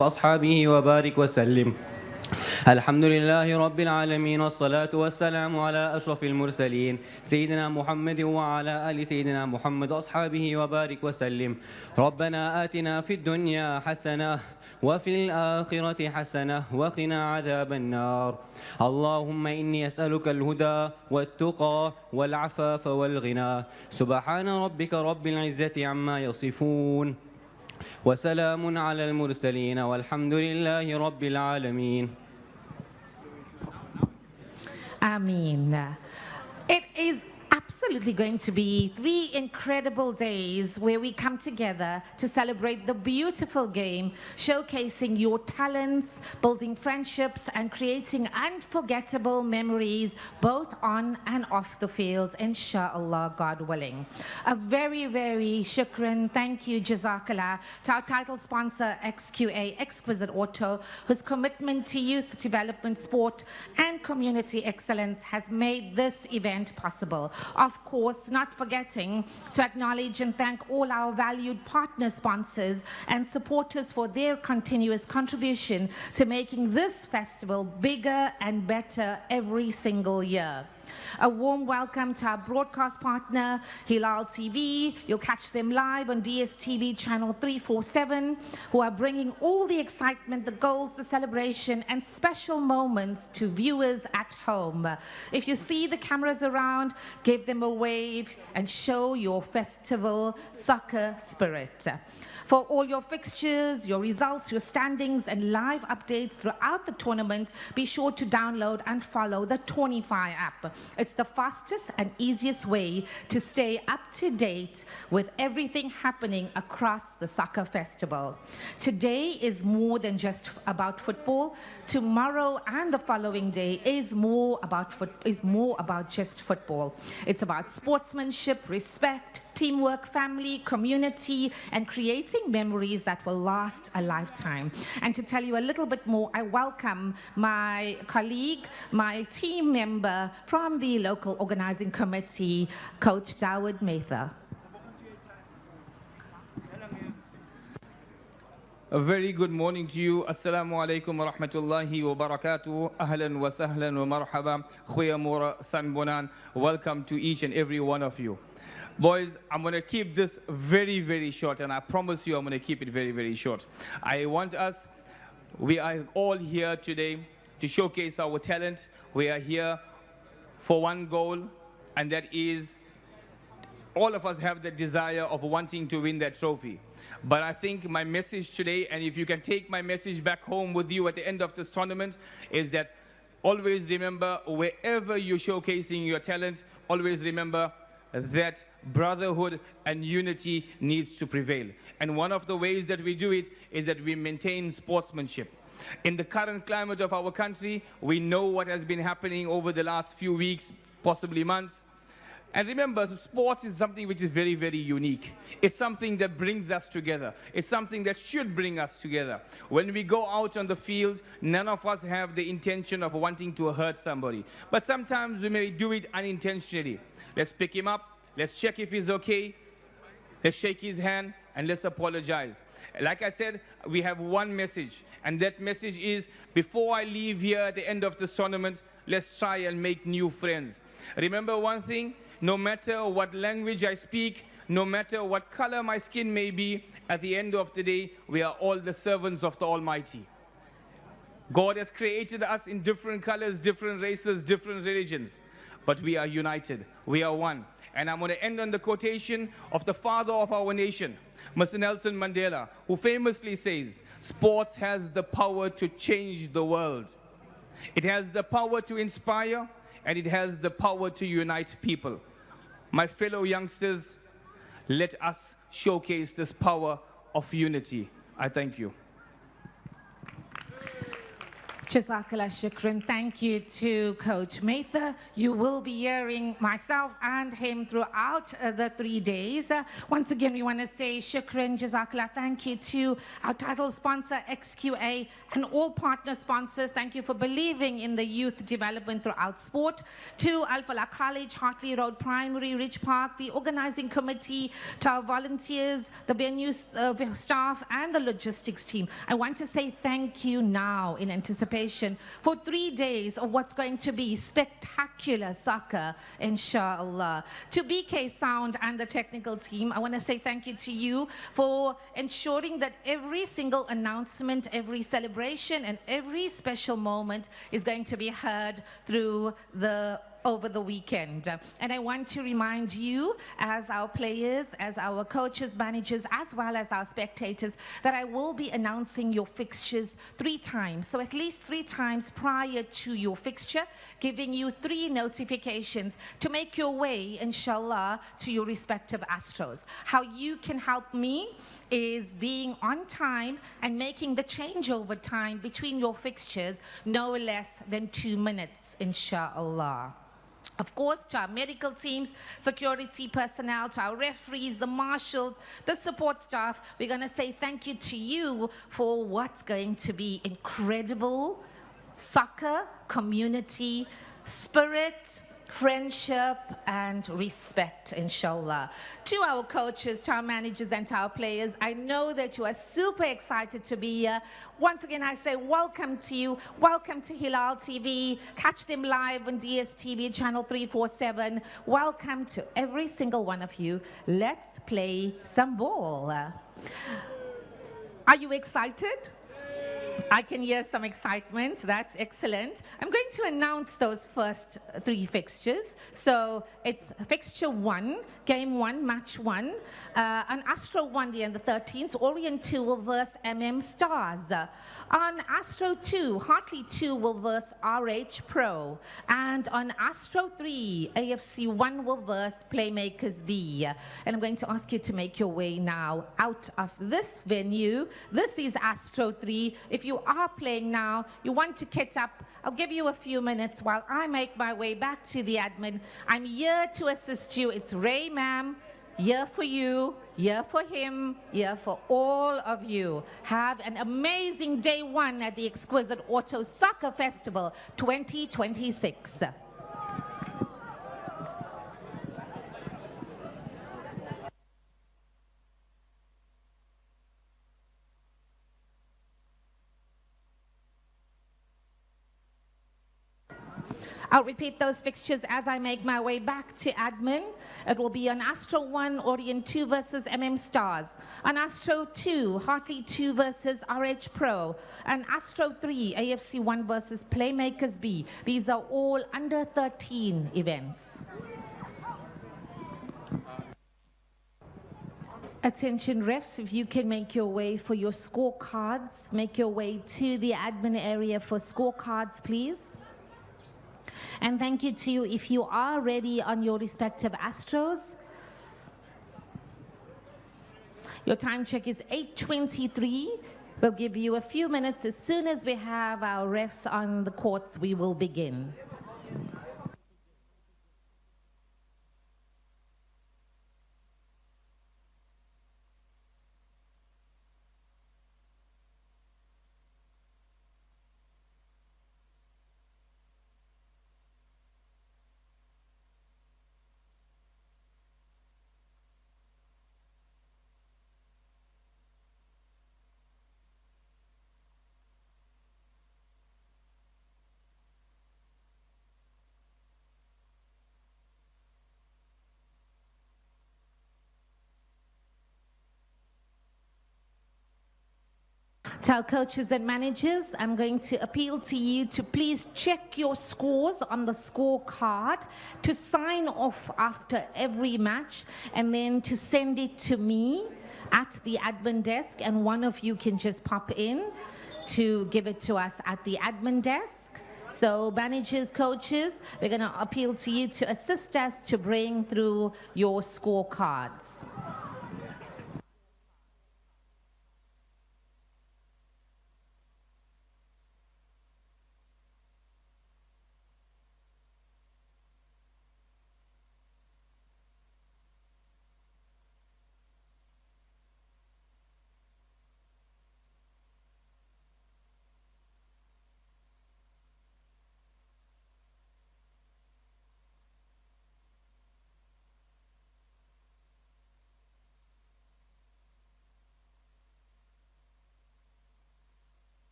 وأصحابه وبارك وسلم. الحمد لله رب العالمين، والصلاة والسلام على أشرف المرسلين سيدنا محمد وعلى آل سيدنا محمد وأصحابه وبارك وسلم. ربنا آتنا في الدنيا حسنة وفي الآخرة حسنة وقنا عذاب النار. اللهم إني أسألك الهدى والتقى والعفاف والغنى. سبحان ربك رب العزة عما يصفون، وسلام على المرسلين، والحمد لله رب العالمين. Ameen. It is absolutely going to be 3 incredible days where we come together to celebrate the beautiful game, showcasing your talents, building friendships, and creating unforgettable memories both on and off the field, inshallah, God willing. A very, very shukran, thank you, jazakallah, to our title sponsor, Xquisite Auto, whose commitment to youth development, sport, and community excellence has made this event possible. Of course, not forgetting to acknowledge and thank all our valued partner sponsors and supporters for their continuous contribution to making this festival bigger and better every single year. A warm welcome to our broadcast partner, Hilaal TV. You'll catch them live on DSTV channel 347, who are bringing all the excitement, the goals, the celebration, and special moments to viewers at home. If you see the cameras around, give them a wave and show your festival soccer spirit. For all your fixtures, your results, your standings, and live updates throughout the tournament, be sure to download and follow the Tournify app. It's the fastest and easiest way to stay up to date with everything happening across the soccer festival. Today is more than just about football. Tomorrow and the following day is more about just football. It's about sportsmanship, respect, teamwork, family, community, and creating memories that will last a lifetime. And to tell you a little bit more, I welcome my colleague, my team member from the local organizing committee, Coach Dawood Mather. A very good morning to you. Assalamu alaikum wa rahmatullahi wa barakatuh. Ahlan wa sahlan wa marhaba. Khuyamura sanbonan. Welcome to each and every one of you. Boys, I'm going to keep this very, very short, and I promise you I'm going to keep it very, very short. We are all here today to showcase our talent. We are here for one goal, and that is all of us have the desire of wanting to win that trophy. But I think my message today, and if you can take my message back home with you at the end of this tournament, is that always remember, wherever you're showcasing your talent, always remember that brotherhood and unity needs to prevail. And one of the ways that we do it is that we maintain sportsmanship. In the current climate of our country, we know what has been happening over the last few weeks, possibly months. And remember, sports is something which is very, very unique. It's something that brings us together. It's something that should bring us together. When we go out on the field, none of us have the intention of wanting to hurt somebody. But sometimes we may do it unintentionally. Let's pick him up, let's check if he's okay, let's shake his hand, and let's apologize. Like I said, we have one message, and that message is, before I leave here at the end of this tournament, let's try and make new friends. Remember one thing, no matter what language I speak, no matter what color my skin may be, at the end of the day, we are all the servants of the Almighty. God has created us in different colors, different races, different religions. But we are united, we are one. And I'm going to end on the quotation of the father of our nation, Mr. Nelson Mandela, who famously says, sports has the power to change the world. It has the power to inspire, and it has the power to unite people. My fellow youngsters, let us showcase this power of unity. I thank you. Jazakallah shukran. Thank you to Coach Mather. You will be hearing myself and him throughout the 3 days. Once again, we want to say shukran, Jazakallah. Thank you to our title sponsor, XQA, and all partner sponsors. Thank you for believing in the youth development throughout sport. To Al Falah College, Hartley Road Primary, Ridge Park, the organizing committee, to our volunteers, the venue staff, and the logistics team. I want to say thank you now in anticipation for 3 days of what's going to be spectacular soccer, inshallah. To BK Sound and the technical team, I want to say thank you to you for ensuring that every single announcement, every celebration, and every special moment is going to be heard through over the weekend. And I want to remind you, as our players, as our coaches, managers, as well as our spectators, that I will be announcing your fixtures 3 times. So at least 3 times prior to your fixture, giving you 3 notifications to make your way, inshallah, to your respective Astros. How you can help me is being on time and making the changeover time between your fixtures no less than 2 minutes, inshallah. Of course, to our medical teams, security personnel, to our referees, the marshals, the support staff, we're going to say thank you to you for what's going to be incredible soccer, community, spirit, friendship, and respect, inshallah. To our coaches, to our managers, and to our players, I know that you are super excited to be here. Once again, I say welcome to you. Welcome to Hilaal TV. Catch them live on DSTV channel 347. Welcome to every single one of you. Let's play some ball. Are you excited? I can hear some excitement. That's excellent. I'm going to announce those first 3 fixtures. So it's fixture 1, game 1, match 1. On Astro 1, on the 13th, Orient 2 will verse Stars. On Astro 2, Hartley 2 will verse RH Pro. And on Astro 3, AFC 1 will verse Playmakers B. And I'm going to ask you to make your way now out of this venue. This is Astro 3. If you are playing now, you want to get up, I'll give you a few minutes while I make my way back to the admin. I'm here to assist you. It's Ray, ma'am. Here for you, here for him, here for all of you. Have an amazing day 1 at the Xquisite Auto Soccer Festival 2026. I'll repeat those fixtures as I make my way back to admin. It will be on Astro 1, Orient 2 versus Stars. On Astro 2, Hartley 2 versus RH Pro. And Astro 3, AFC 1 versus Playmakers B. These are all under 13 events. Attention refs, if you can make your way for your scorecards, make your way to the admin area for scorecards, please. And thank you to you if you are ready on your respective Astros. Your time check is 8:23. We'll give you a few minutes. As soon as we have our refs on the courts, we will begin. To our coaches and managers, I'm going to appeal to you to please check your scores on the scorecard, to sign off after every match, and then to send it to me at the admin desk, and one of you can just pop in to give it to us at the admin desk. So managers, coaches, we're going to appeal to you to assist us to bring through your scorecards.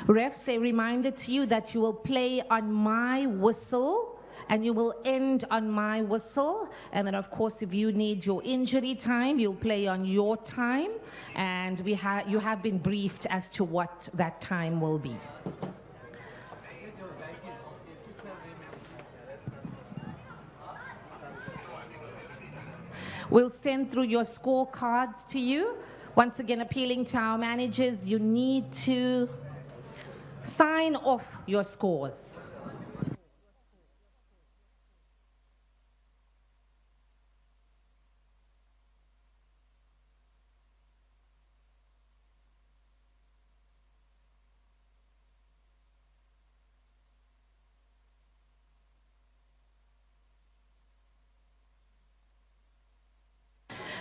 Refs, a reminder to you that you will play on my whistle and you will end on my whistle. And then, of course, if you need your injury time, you'll play on your time. And you have been briefed as to what that time will be. We'll send through your scorecards to you. Once again, appealing to our managers, you need to sign off your scores.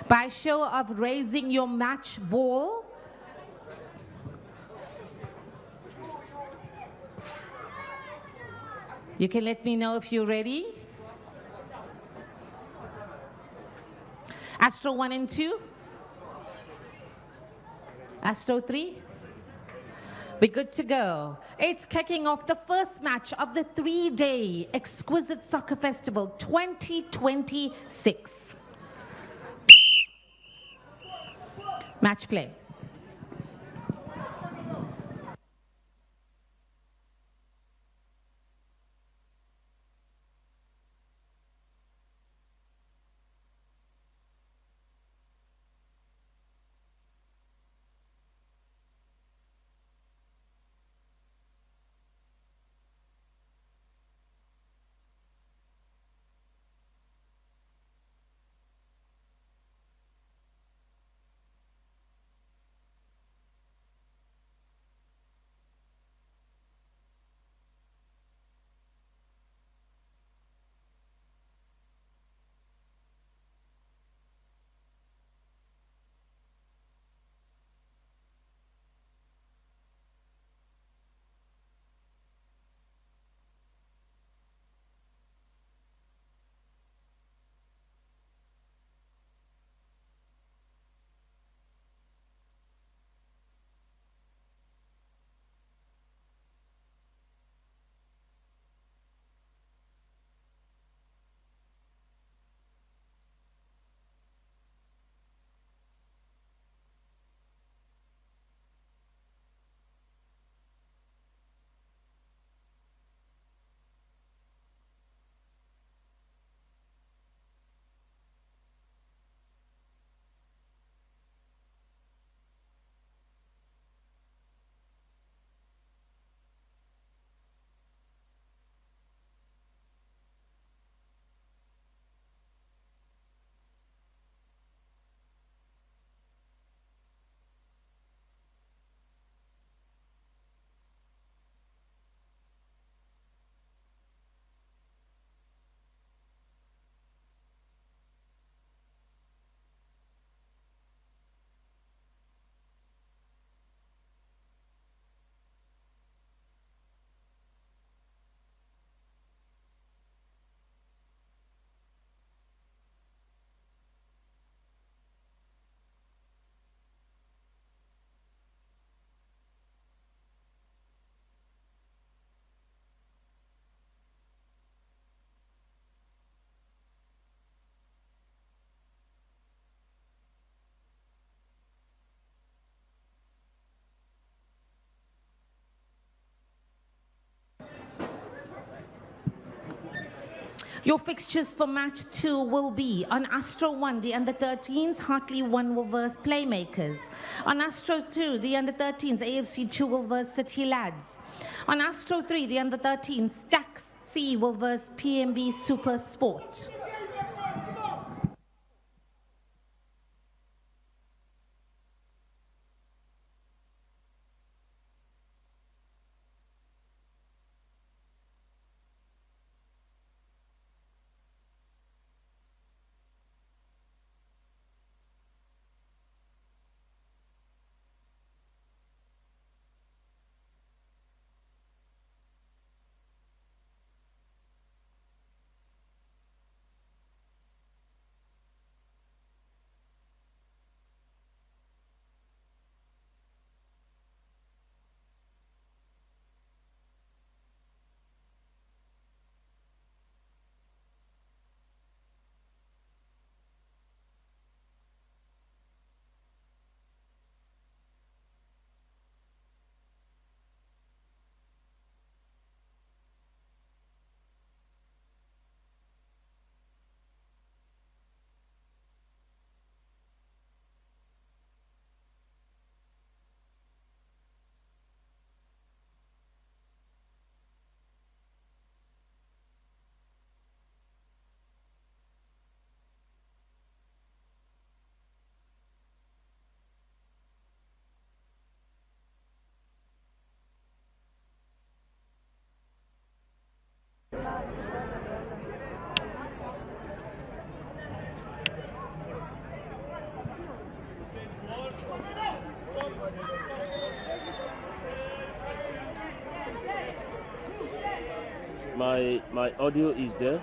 By show of raising your match ball, you can let me know if you're ready. Astro 1 and 2. Astro 3. We're good to go. It's kicking off the first match of the 3-day Exquisite Soccer Festival 2026. Match play. Your fixtures for match 2 will be on Astro 1, the under-13s, Hartley 1 will verse Playmakers. On Astro 2, the under-13s, AFC 2 will verse City Lads. On Astro 3, the under-13s, Stacks C will verse PMB Super Sport. my audio is there.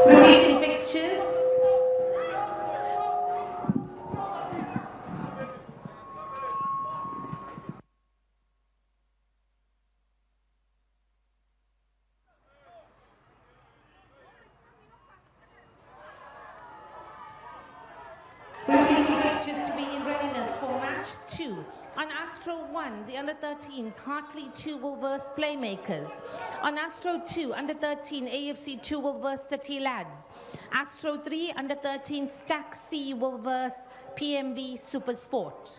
Repeating fixtures. Repeating fixtures to be in readiness for match 2. On Astro 1, the under-13s, Hartley 2 will verse Playmakers. On Astro 2, under-13, AFC 2 will verse City Lads. Astro 3, under-13, Stack C will verse PMB Super Sport.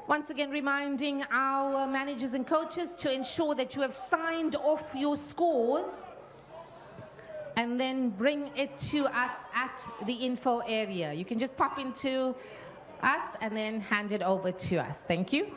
Once again, reminding our managers and coaches to ensure that you have signed off your scores and then bring it to us at the info area. You can just pop into us and then hand it over to us. Thank you.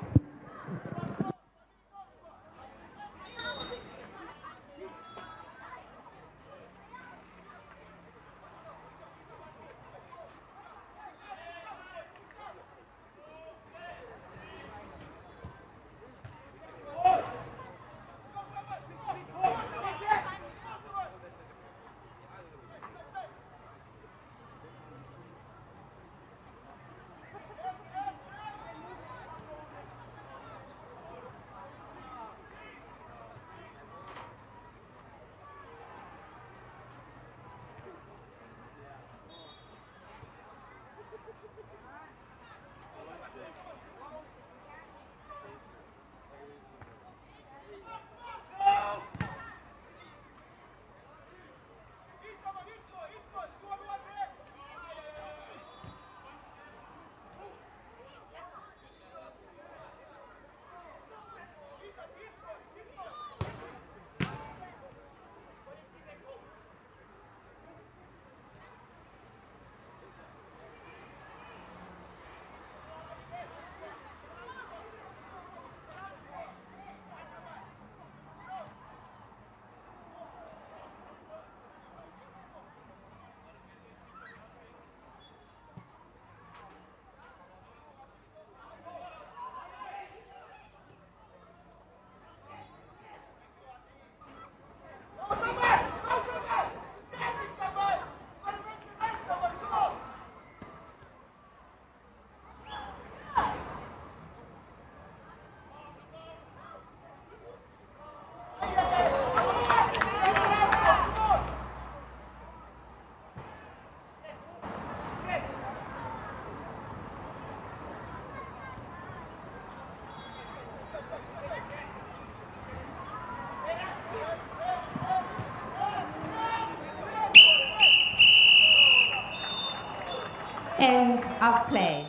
End of play.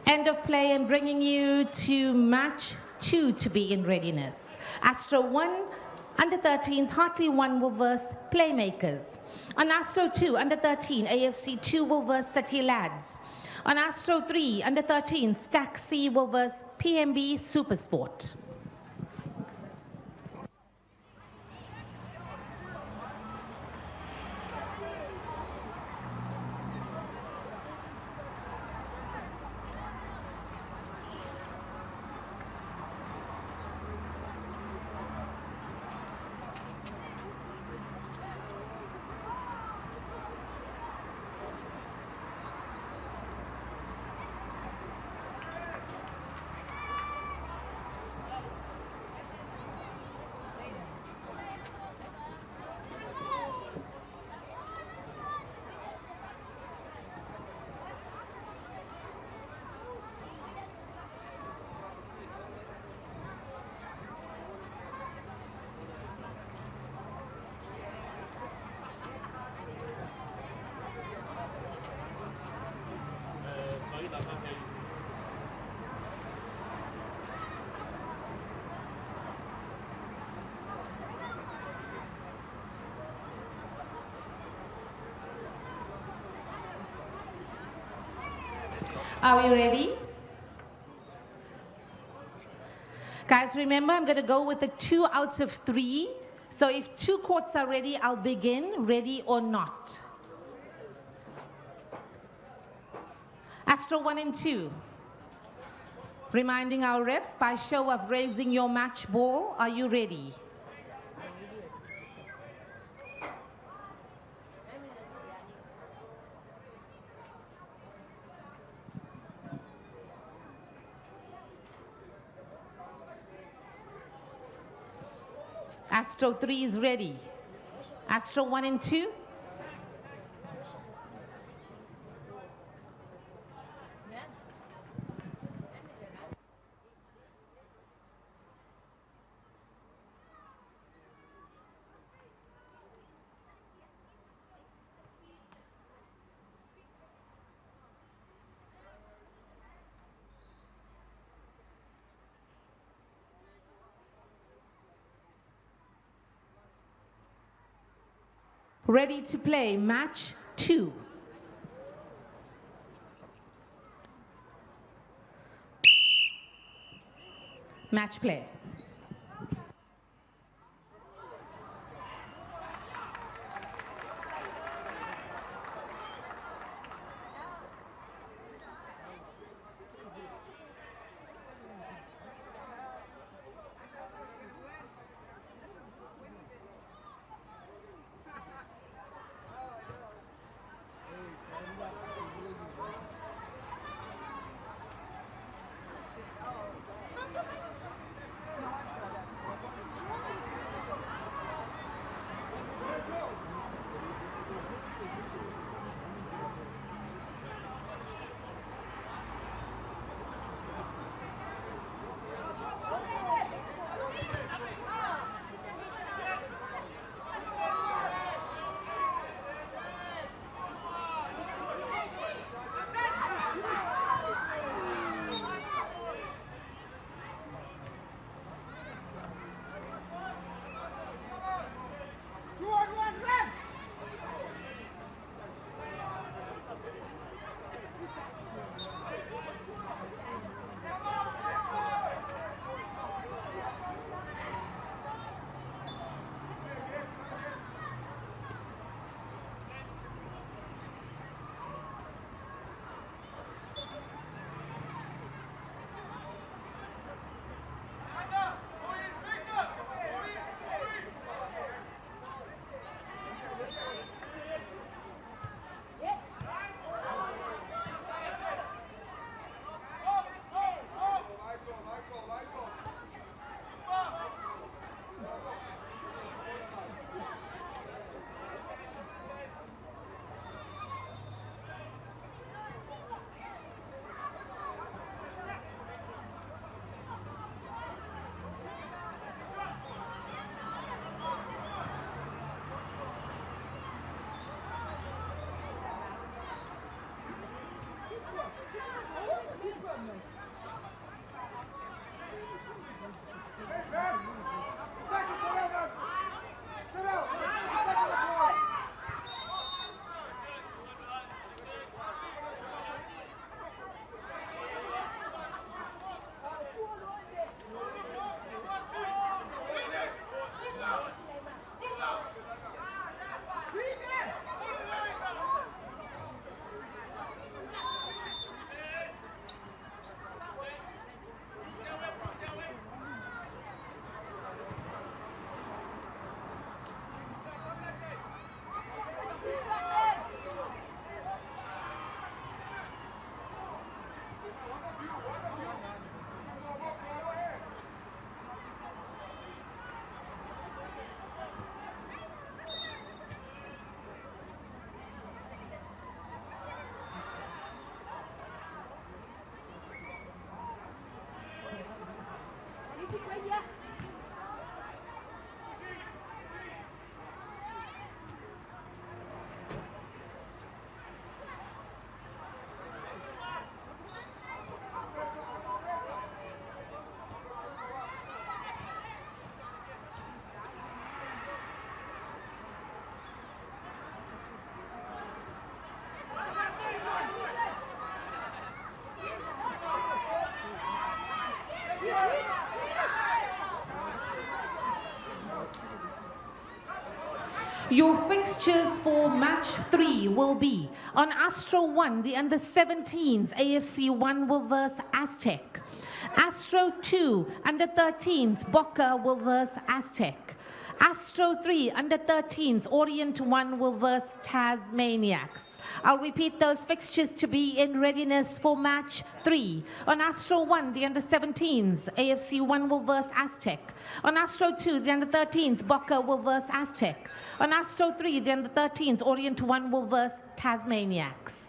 End of play and bringing you to match 2 to be in readiness. Astro 1, under 13s, Hartley 1 will verse Playmakers. On Astro 2, under 13, AFC 2 will verse City Lads. On Astro 3, under 13, Stack C will verse PMB Supersport. Are we ready? Guys, remember I'm going to go with the 2 out of 3. So if 2 courts are ready, I'll begin, ready or not. Astro 1 and 2. Reminding our refs by show of raising your match ball, are you ready? Astro 3 is ready. Astro 1 and 2. Ready to play match 2. Match play. Your fixtures for match 3 will be on Astro 1, the under-17s, AFC 1 will verse Aztec. Astro 2, under-13s, Boca will verse Aztec. Astro 3, under-13s, Orient 1 will verse Tasmaniacs. I'll repeat those fixtures to be in readiness for match 3. On Astro 1, the under-17s, AFC 1 will verse Aztec. On Astro 2, the under-13s, Boca will verse Aztec. On Astro 3, the under-13s, Orient 1 will verse Tasmaniacs.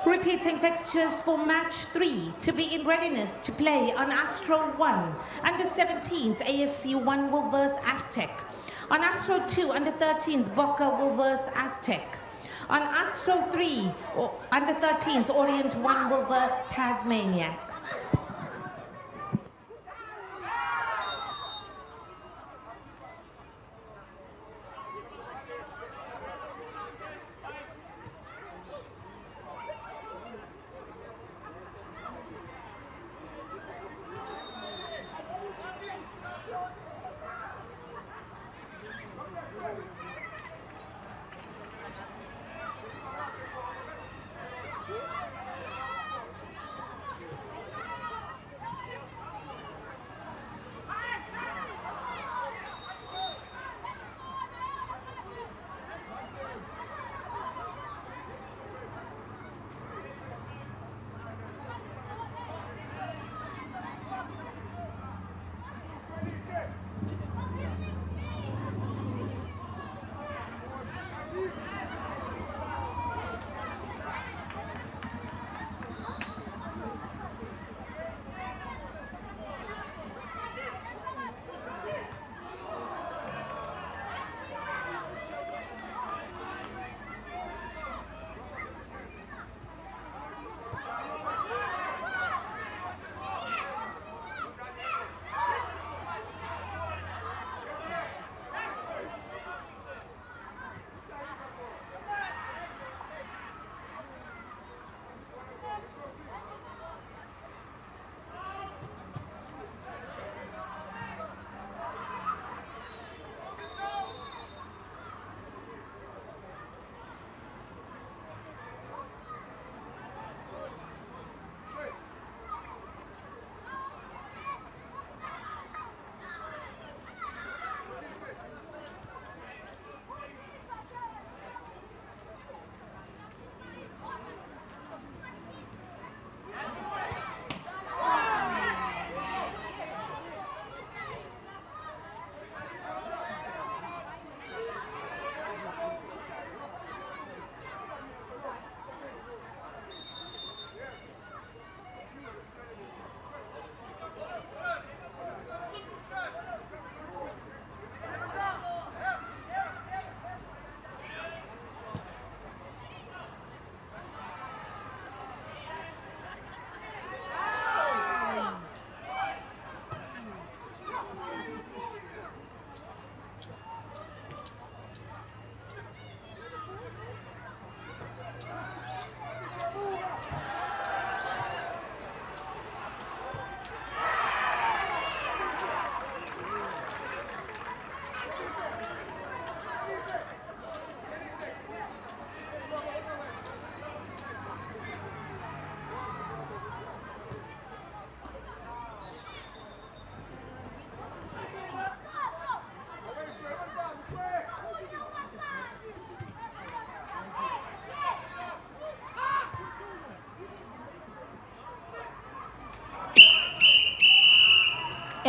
Repeating fixtures for match 3 to be in readiness to play on Astro 1. Under-17s, AFC 1 will verse Aztec. On Astro 2, under-13s, Boca will verse Aztec. On Astro 3, under-13s, Orient 1 will verse Tasmaniacs.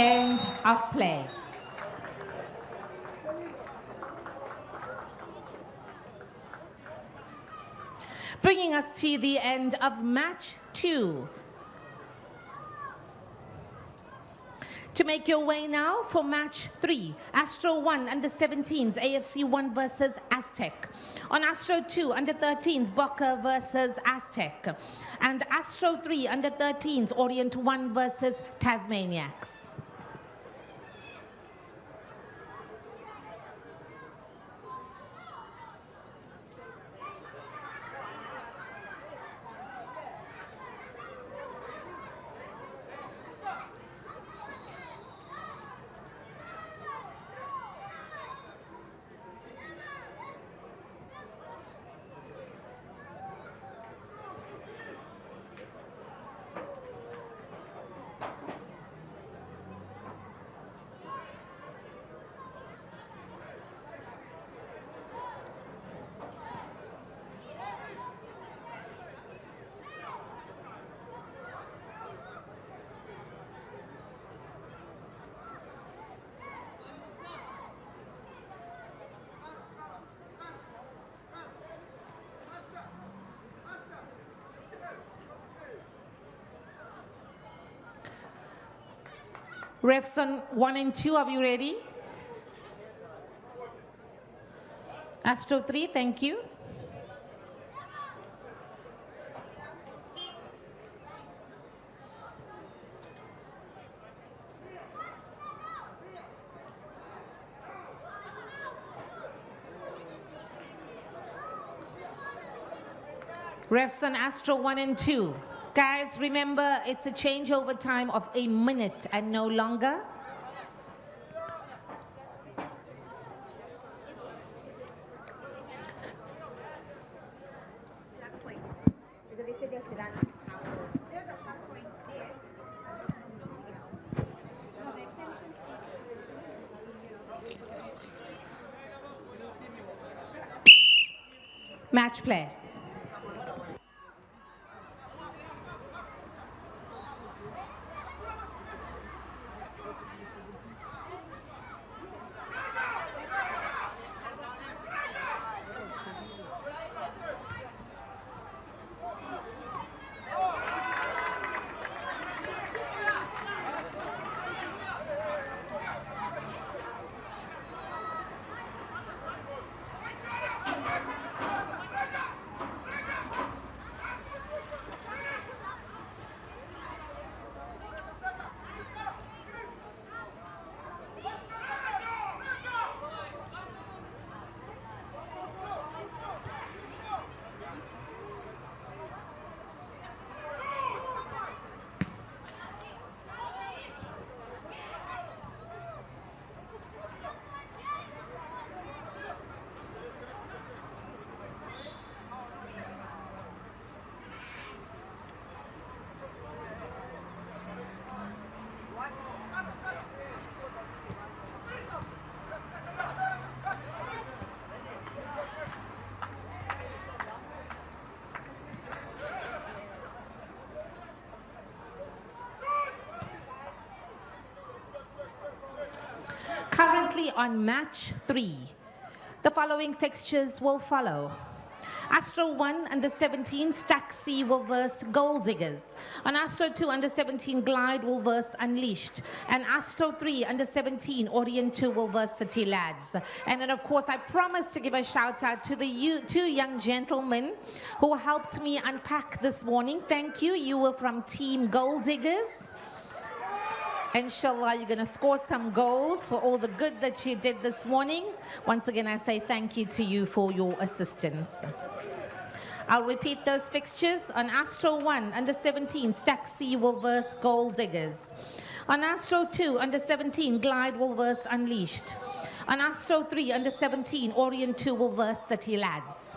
End of play. Bringing us to the end of match 2. To make your way now for match 3, Astro 1 under 17s, AFC 1 versus Aztec. On Astro 2 under 13s, Boca versus Aztec. And Astro 3 under 13s, Orient 1 versus Tasmaniacs. Refs on 1 and 2, are we ready? Astro 3, thank you. Refs on Astro 1 and 2. Guys, remember, it's a changeover time of a minute and no longer. Match play. Currently on match 3, the following fixtures will follow. Astro 1 under 17, Stack C will verse Gold Diggers. On Astro 2 under 17, Glide will verse Unleashed. And Astro 3 under 17, Orient 2 will verse City Lads. And then of course I promised to give a shout out to the two young gentlemen who helped me unpack this morning. Thank you. You were from Team Gold Diggers. Inshallah, you're going to score some goals for all the good that you did this morning. Once again, I say thank you to you for your assistance. I'll repeat those fixtures. On Astro 1, under 17, Stack C will verse Gold Diggers. On Astro 2, under 17, Glide will verse Unleashed. On Astro 3, under 17, Orient 2 will verse City Lads.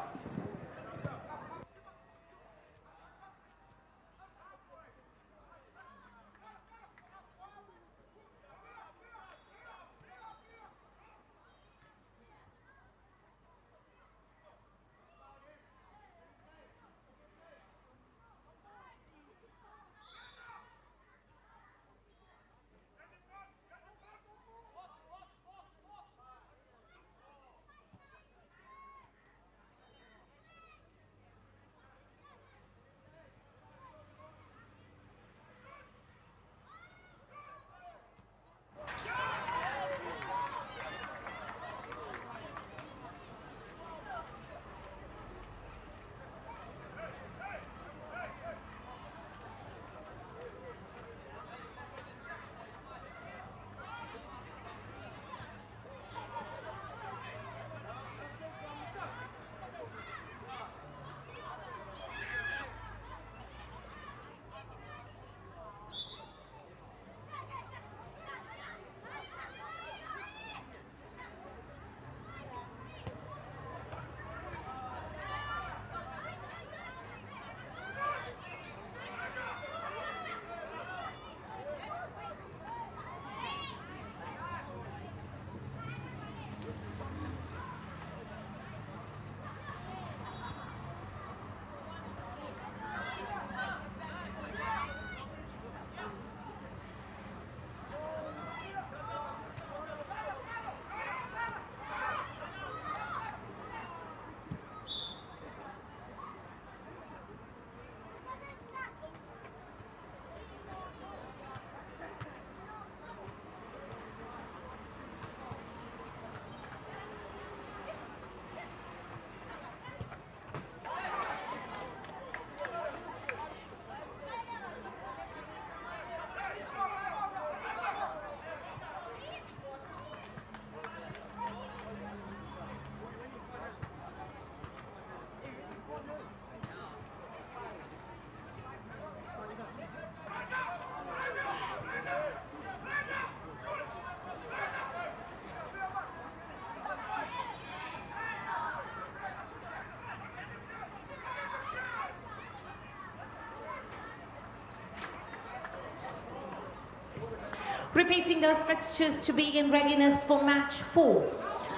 Repeating those fixtures to be in readiness for match 4.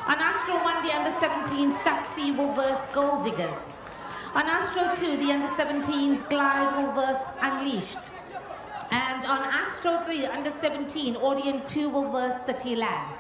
On Astro 1, the under-17 Stack C will verse Gold Diggers. On Astro 2, the under-17s Glide will verse Unleashed. And on Astro 3, under-17, Orient 2 will verse City Lads.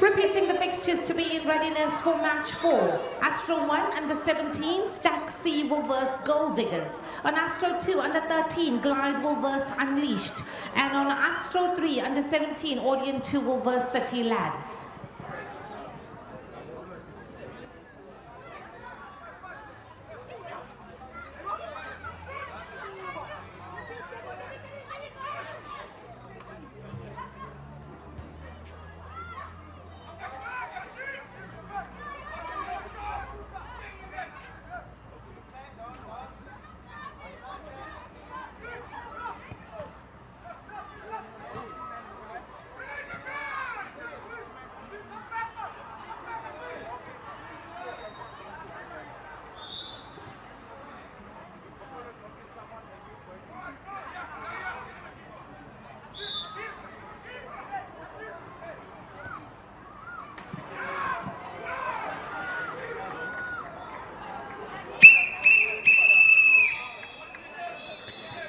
Repeating the fixtures to be in readiness for match 4. Astro 1, under-17, Stack C will verse Gold Diggers. On Astro 2, under-13, Glide will verse Unleashed. And on Astro 3, under-17, Orient 2 will verse City Lads.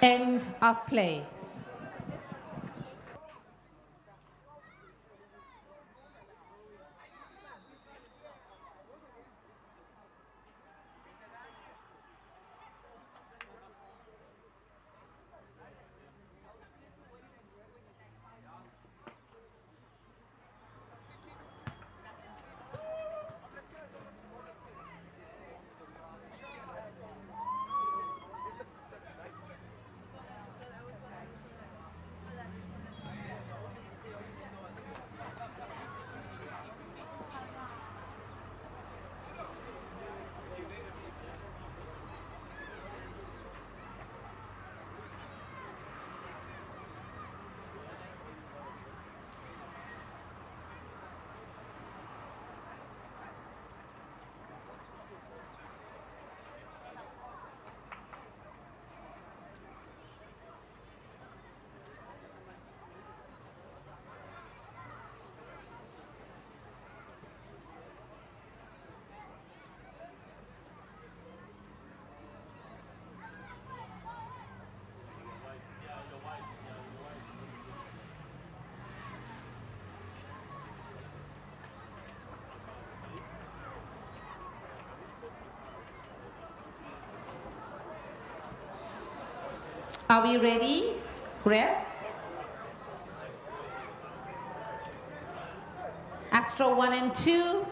End of play. Are we ready, refs? Astro 1 and 2.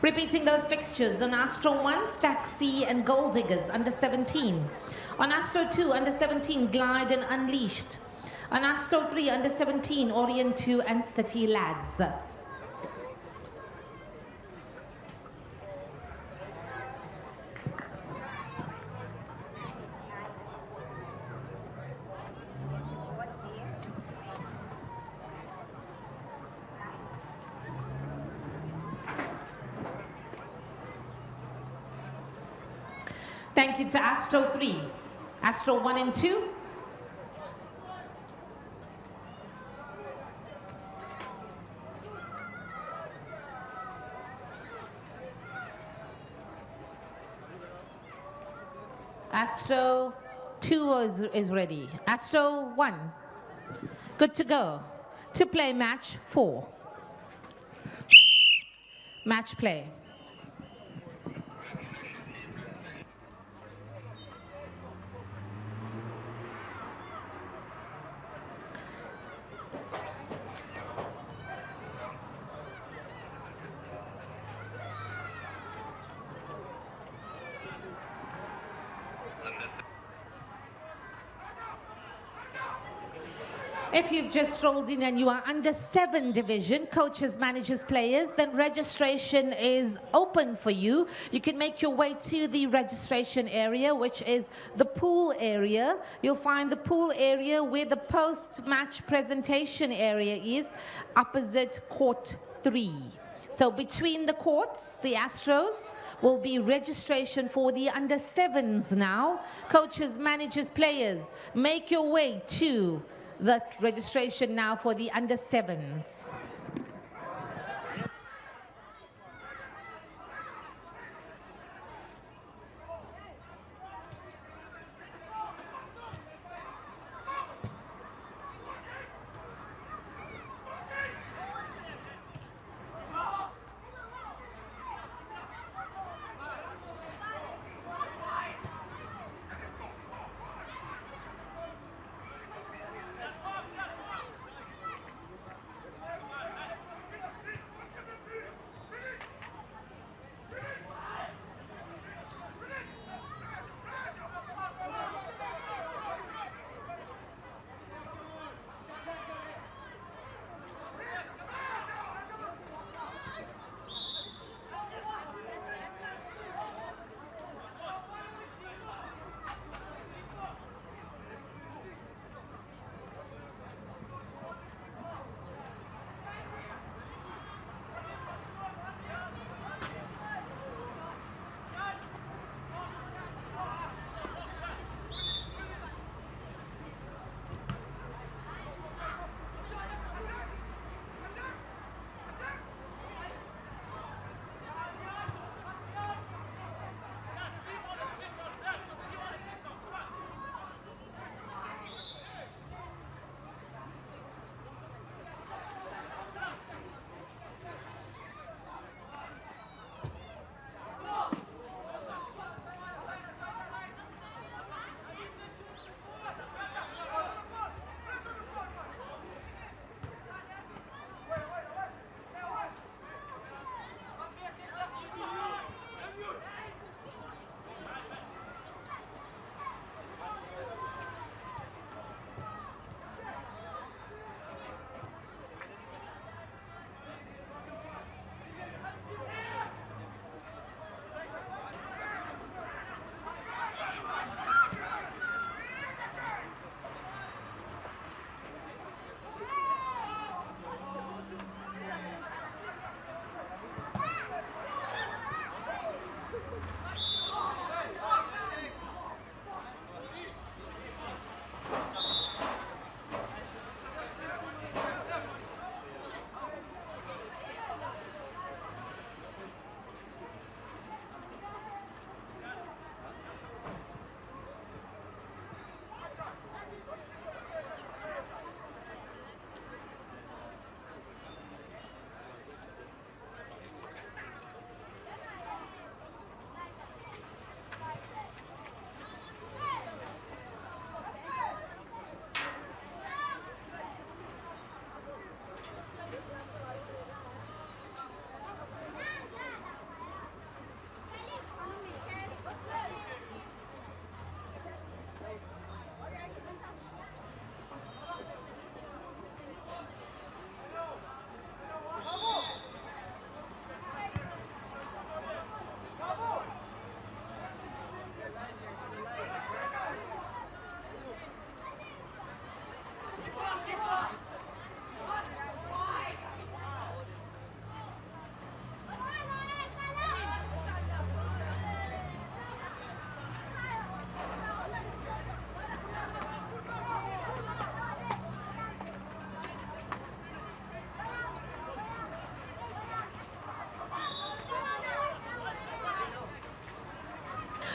Repeating those fixtures on Astro 1, Stack C and Gold Diggers, under 17. On Astro 2, under 17, Glide and Unleashed. On Astro 3, under 17, Orient 2 and City Lads. Thank you to Astro 3. Astro 1 and 2. Astro 2 is ready. Astro 1. Good to go. To play match 4. Match play. If you've just rolled in and you are under 7 division, coaches, managers, players, then registration is open for you. You can make your way to the registration area, which is the pool area. You'll find the pool area where the post-match presentation area is, opposite court 3. So between the courts, the Astros, will be registration for the under 7s now. Coaches, managers, players, make your way to the registration now for the under 7s.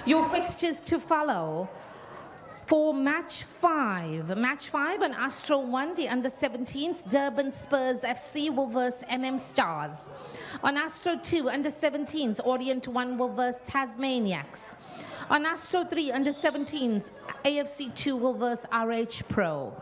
Your fixtures to follow. For match 5. Match 5 on Astro 1, the under-17s, Durban Spurs FC will verse Stars. On Astro 2, under-17s, Orient 1 will verse Tasmaniacs. On Astro 3, under-17s, AFC 2 will verse RH Pro.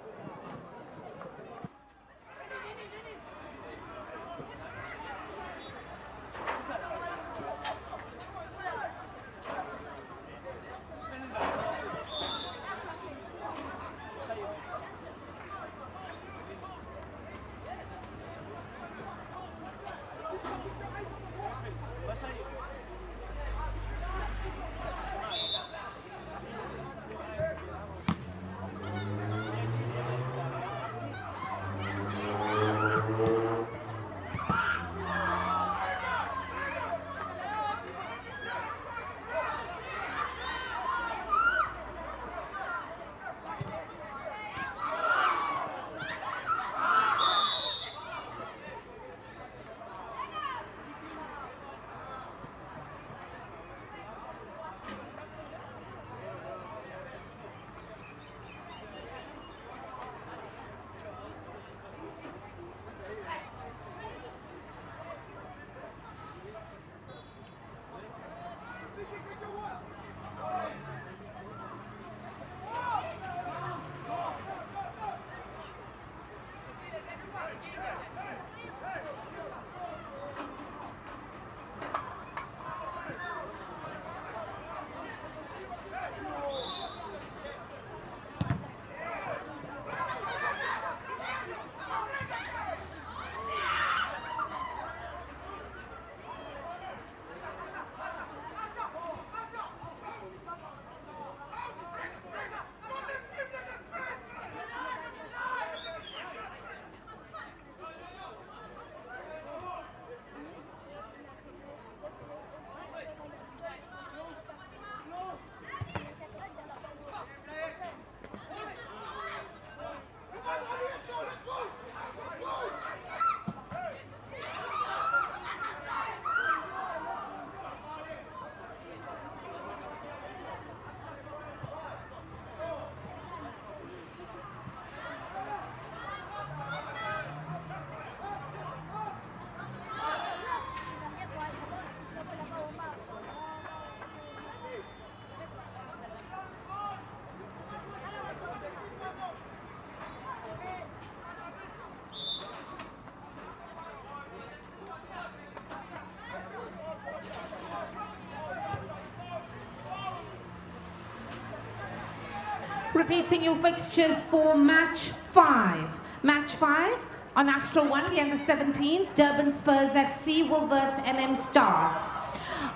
Repeating your fixtures for match 5. Match 5 on Astro 1, the under-17s, Durban Spurs FC will verse Stars.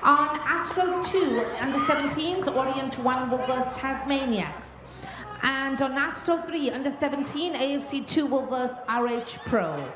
On Astro 2, under-17s, Orient 1 will verse Tasmaniacs. And on Astro 3, under-17, AFC 2 will verse RH Pro.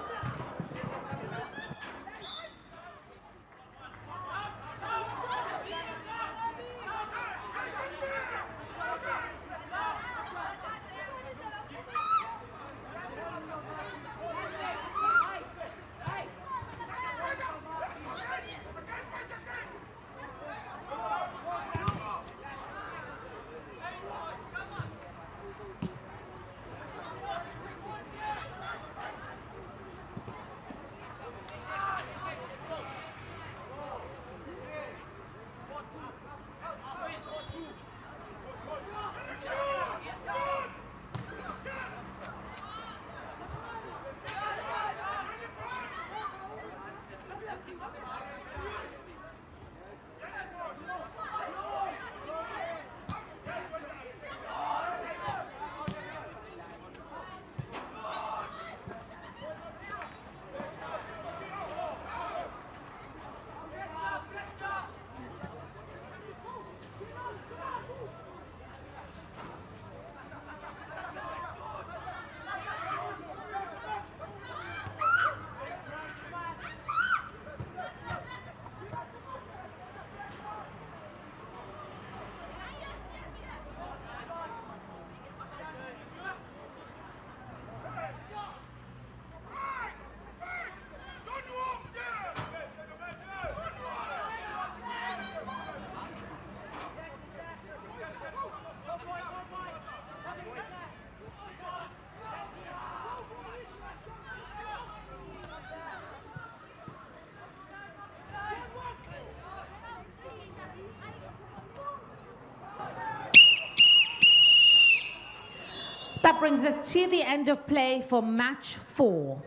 That brings us to the end of play for match 4.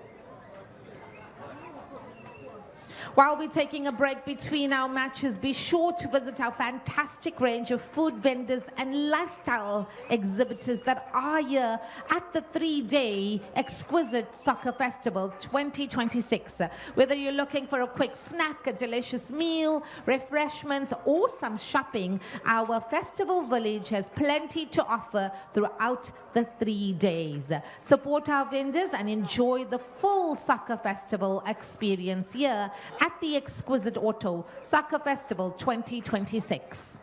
While we're taking a break between our matches, be sure to visit our fantastic range of food vendors and lifestyle exhibitors that are here at the 3-day Exquisite Soccer Festival 2026. Whether you're looking for a quick snack, a delicious meal, refreshments, or some shopping, our festival village has plenty to offer throughout the 3 days. Support our vendors and enjoy the full soccer festival experience here at the Exquisite Auto Soccer Festival 2026.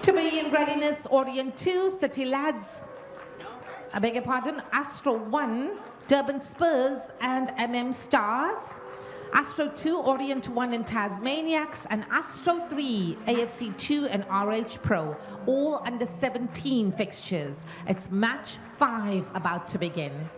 To be in readiness, Orient 2, City Lads, I beg your pardon, Astro 1, Durban Spurs and Stars, Astro 2, Orient 1 and Tasmaniacs, and Astro 3, AFC 2 and RH Pro, all under 17 fixtures. It's match 5 about to begin.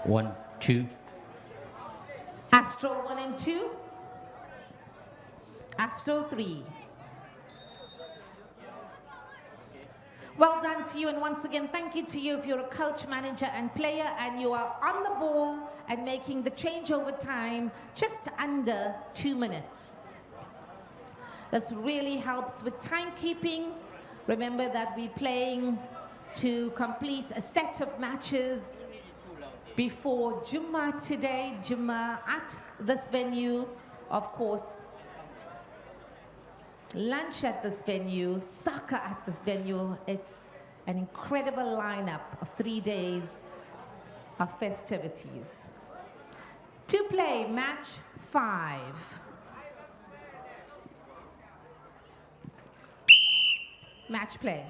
One, two. Astro 1 and 2, Astro 3. Well done to you, and once again, thank you to you if you're a coach, manager, and player, and you are on the ball and making the changeover time just under 2 minutes. This really helps with timekeeping. Remember that we're playing to complete a set of matches before Jummah today. Jummah at this venue, of course. Lunch at this venue, soccer at this venue. It's an incredible lineup of 3 days of festivities. To play match 5. Match play.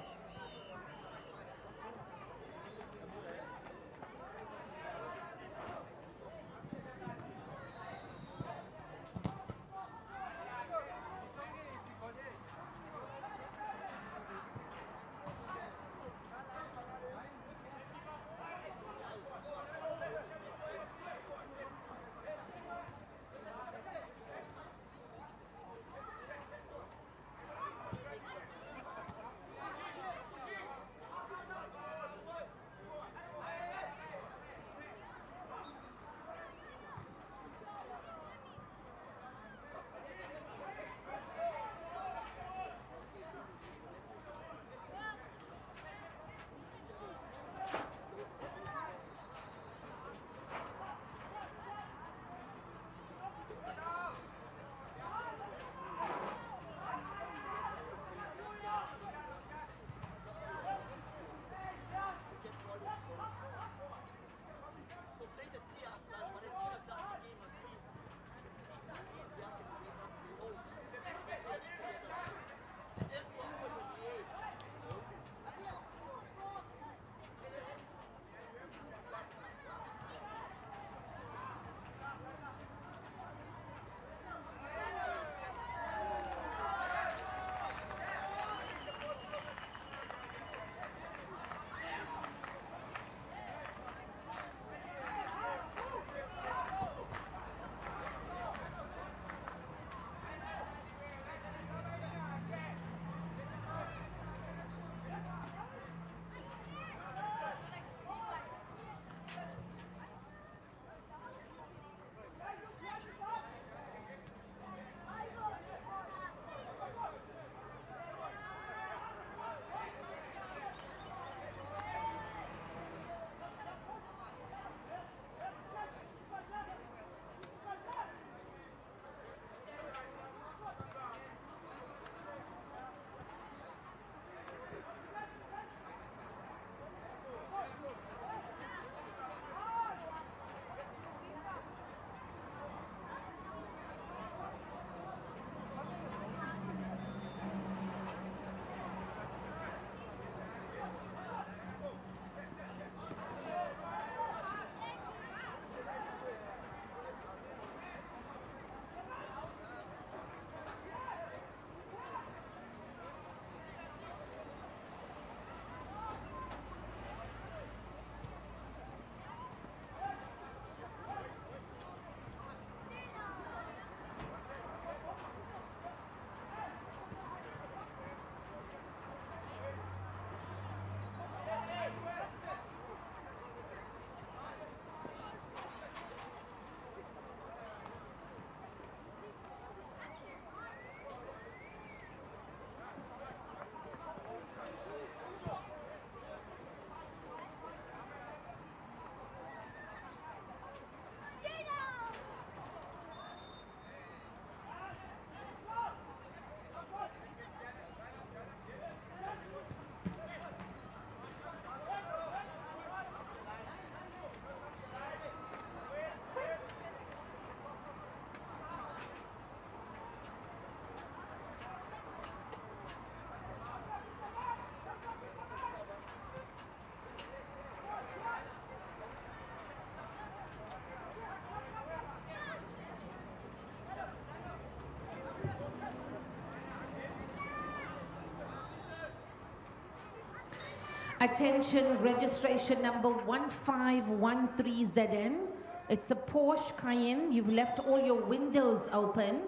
Attention, registration number 1513ZN. It's a Porsche Cayenne. You've left all your windows open.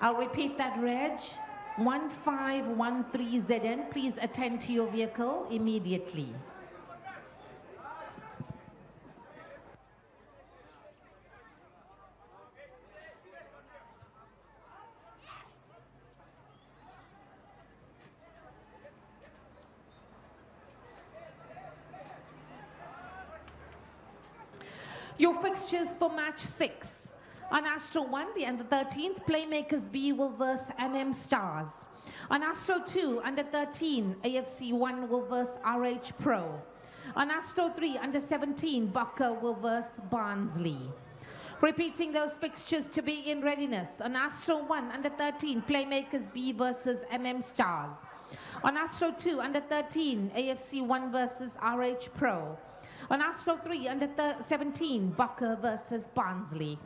I'll repeat that, reg. 1513ZN. Please attend to your vehicle immediately. Your fixtures for match 6. On Astro 1, the under-13s, Playmakers B will verse Stars. On Astro 2, under-13, AFC 1 will verse RH Pro. On Astro 3, under-17, Bucker will verse Barnsley. Repeating those fixtures to be in readiness. On Astro 1, under-13, Playmakers B versus Stars. On Astro 2, under-13, AFC 1 versus RH Pro. On Astro 3, under-17, Bucker versus Barnsley.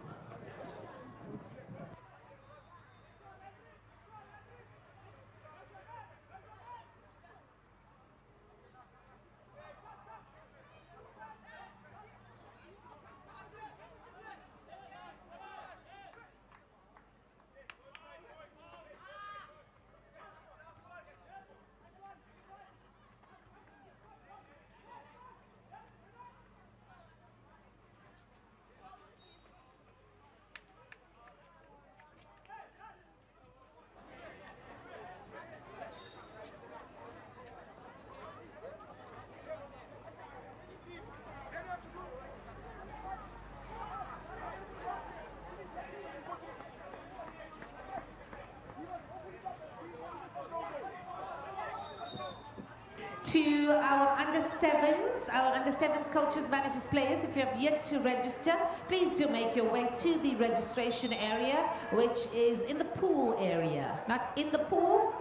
To our under-7s coaches, managers, players, if you have yet to register, please do make your way to the registration area, which is in the pool area. Not in the pool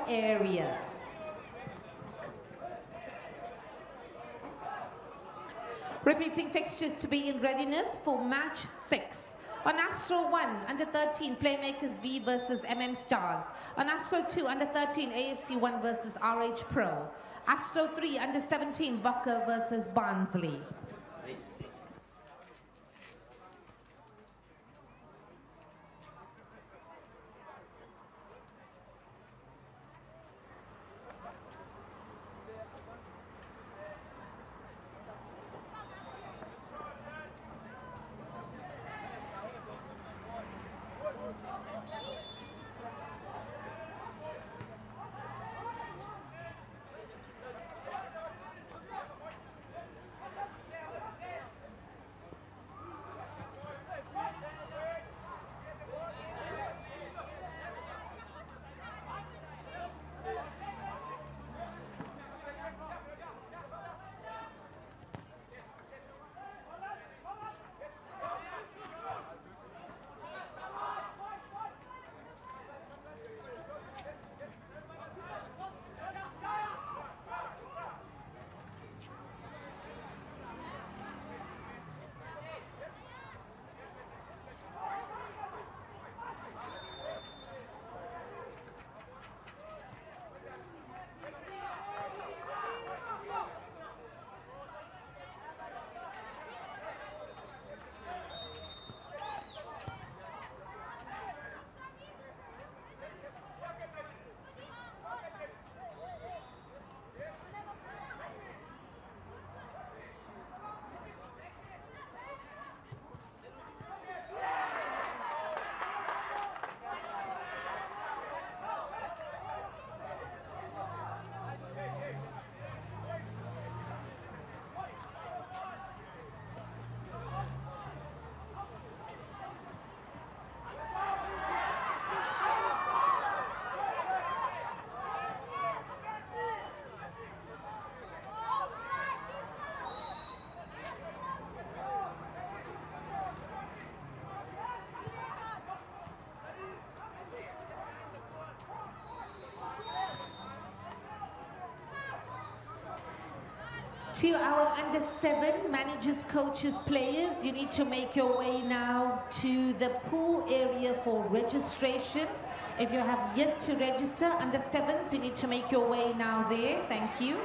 area. Repeating fixtures to be in readiness for match 6. On Astro 1, under-13, Playmakers B versus Stars. On Astro 2, under-13, AFC 1 versus RH Pro. Astro 3, under-17, Bucker versus Barnsley. To our under-7 managers, coaches, players, you need to make your way now to the pool area for registration. If you have yet to register, under-7s, you need to make your way now there. Thank you.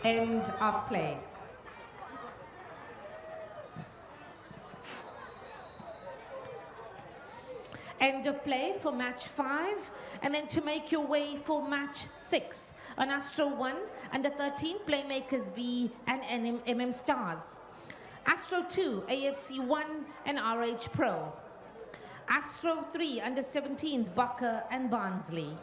End of play. End of play for match 5, and then to make your way for match 6. On Astro 1, under 13 Playmakers B and MM Stars. Astro 2, AFC 1 and RH Pro. Astro 3, under 17s Bucker and Barnsley.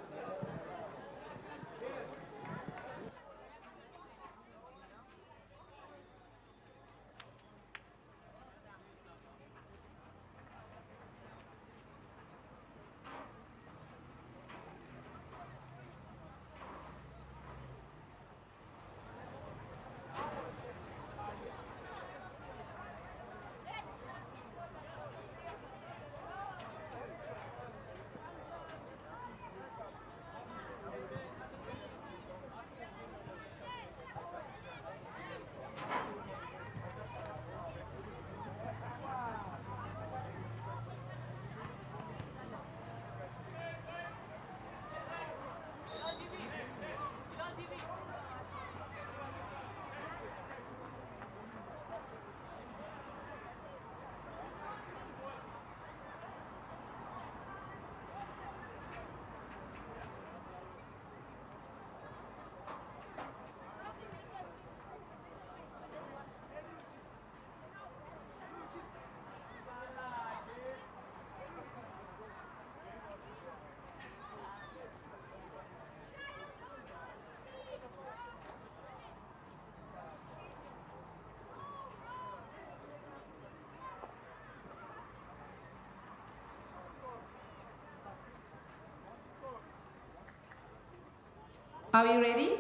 Are you ready?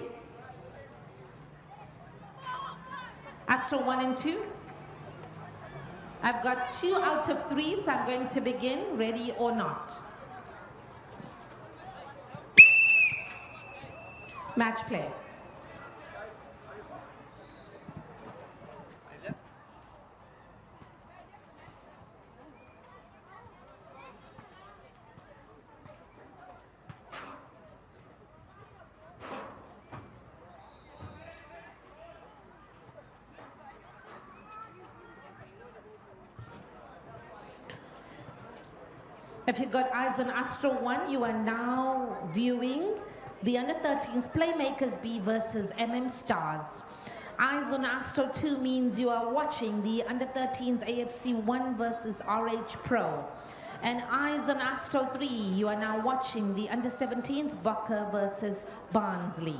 Astro 1 and 2. I've got 2 out of 3, so I'm going to begin, ready or not. Match play. If you've got eyes on Astro 1, you are now viewing the under-13s Playmakers B versus MM Stars. Eyes on Astro 2 means you are watching the under-13s AFC 1 versus RH Pro. And eyes on Astro 3, you are now watching the under-17s Bucker versus Barnsley.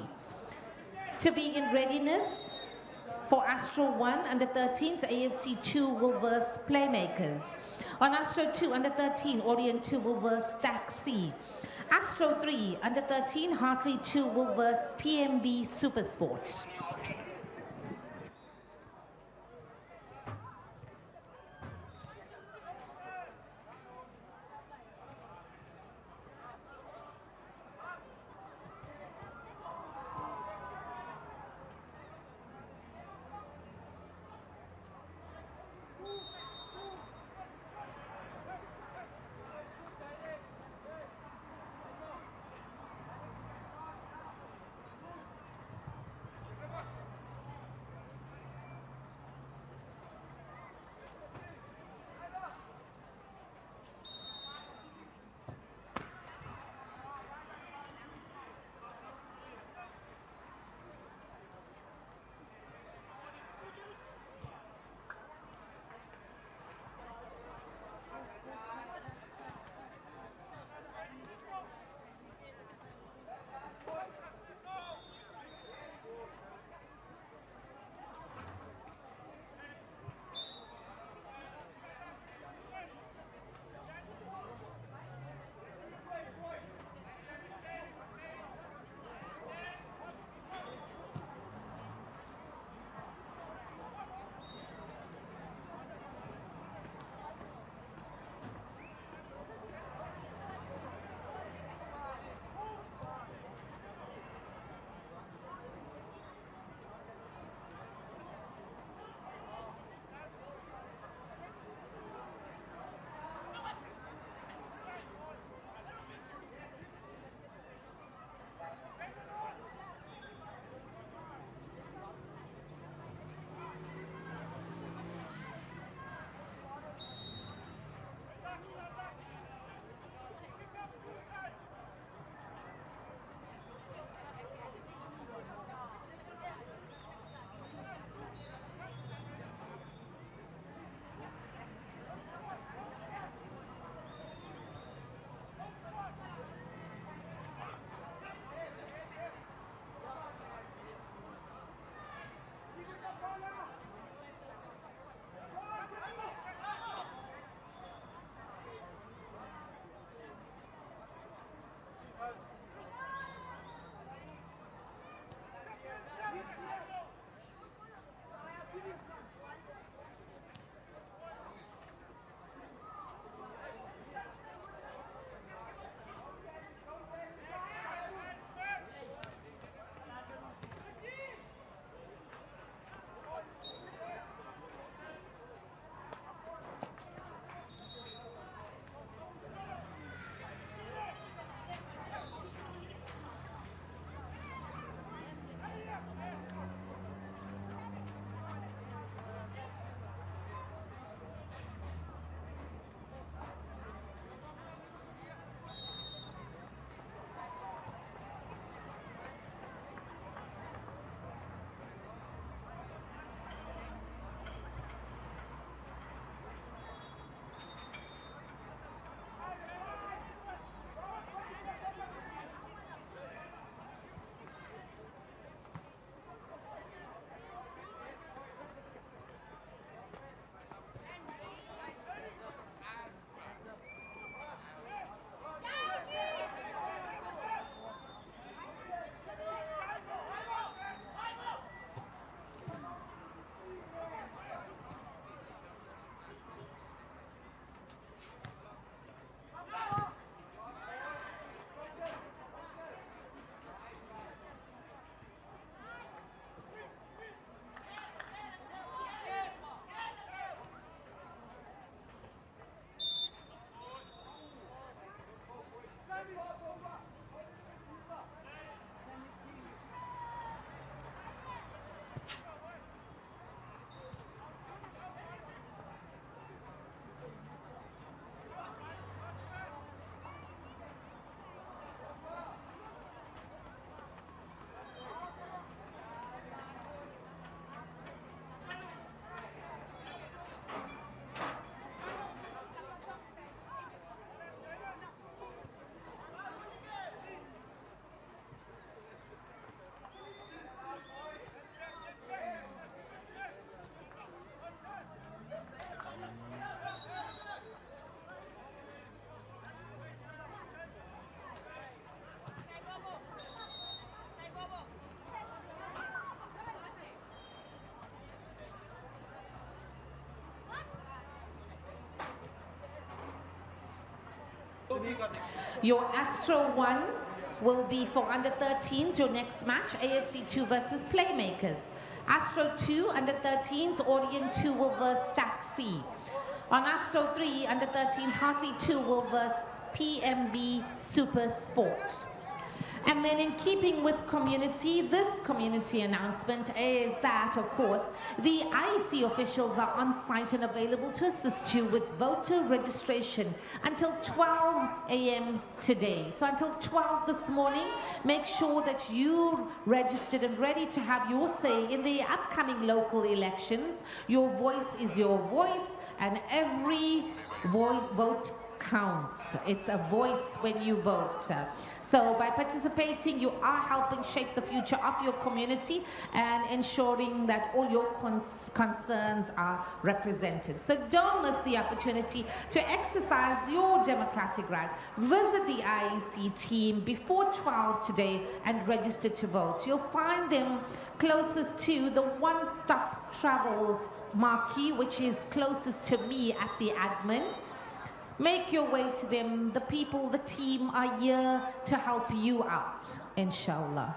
To be in readiness for Astro 1 under-13s, AFC 2 will verse Playmakers. On Astro 2 under-13, Orient 2 will verse Stack C. Astro 3 under-13, Hartley 2 will verse PMB Supersport. Your Astro 1 will be for under 13s, your next match, AFC 2 versus Playmakers. Astro 2 under 13s, Orient 2 will verse Stack C. On Astro 3 under 13s, Hartley 2 will verse PMB Super Sport. And then in keeping with community, this community announcement is that, of course, the IEC officials are on site and available to assist you with voter registration until 12 a.m. today. So until 12 this morning, make sure that you're registered and ready to have your say in the upcoming local elections. Your voice is your voice, and every vote counts. It's a voice when you vote. So by participating, you are helping shape the future of your community and ensuring that all your concerns are represented. So don't miss the opportunity to exercise your democratic right. Visit the IEC team before 12 today and register to vote. You'll find them closest to the one-stop travel marquee, which is closest to me at the admin. Make your way to them. The people, the team are here to help you out, inshallah.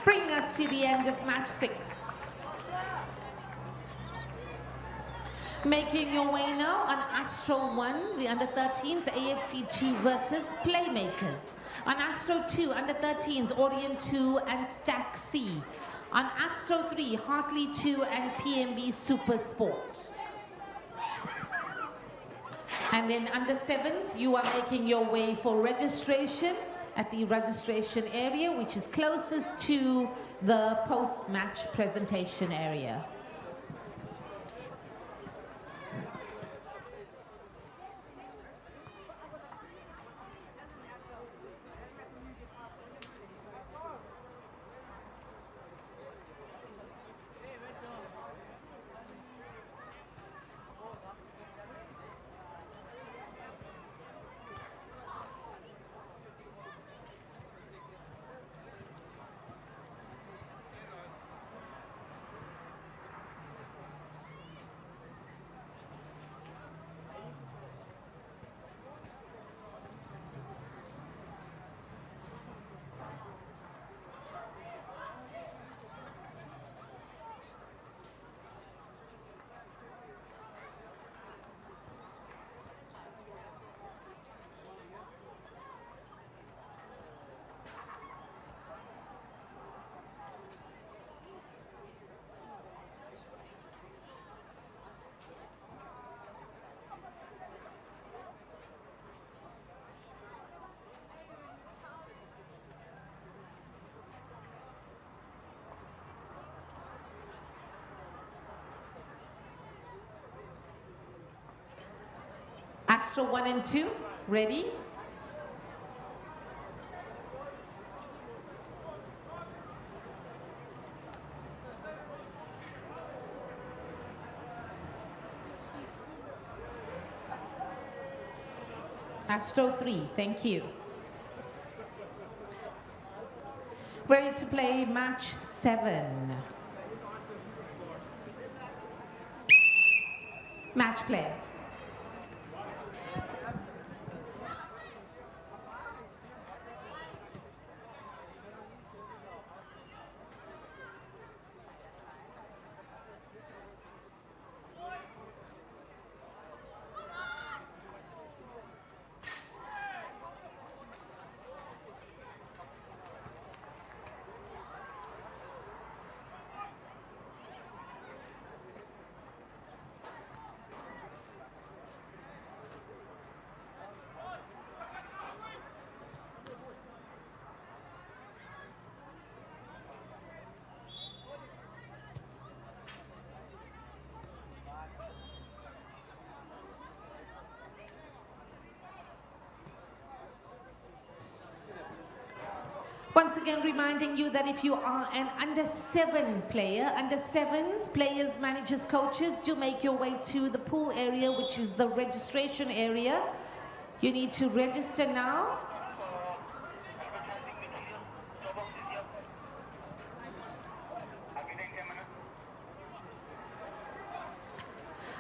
Bring us to the end of match 6. Making your way now on Astro 1, the under-13s, AFC 2 versus Playmakers. On Astro 2, under-13s, Orient 2 and Stack C. On Astro 3, Hartley 2 and PMB Super Sport. And then under-7s, you are making your way for registration at the registration area, which is closest to the post-match presentation area. Astro 1 and 2, ready? Astro 3, thank you. Ready to play match 7. Match play. Once again, reminding you that if you are an under 7 player, under 7s, players, managers, coaches, do make your way to the pool area, which is the registration area. You need to register now.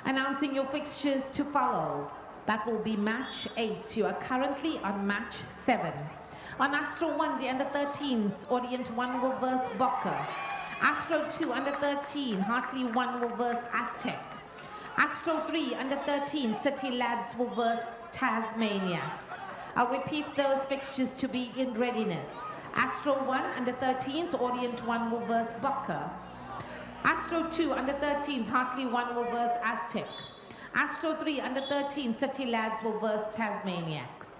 Announcing your fixtures to follow. That will be match 8. You are currently on match 7. On Astro 1, the under 13s, Orient 1 will verse Boca. Astro 2, under 13, Hartley 1 will verse Aztec. Astro 3, under 13, City Lads will verse Tasmaniacs. I'll repeat those fixtures to be in readiness. Astro 1, under 13s, Orient 1 will verse Boca. Astro 2, under 13s, Hartley 1 will verse Aztec. Astro 3, under 13, City Lads will verse Tasmaniacs.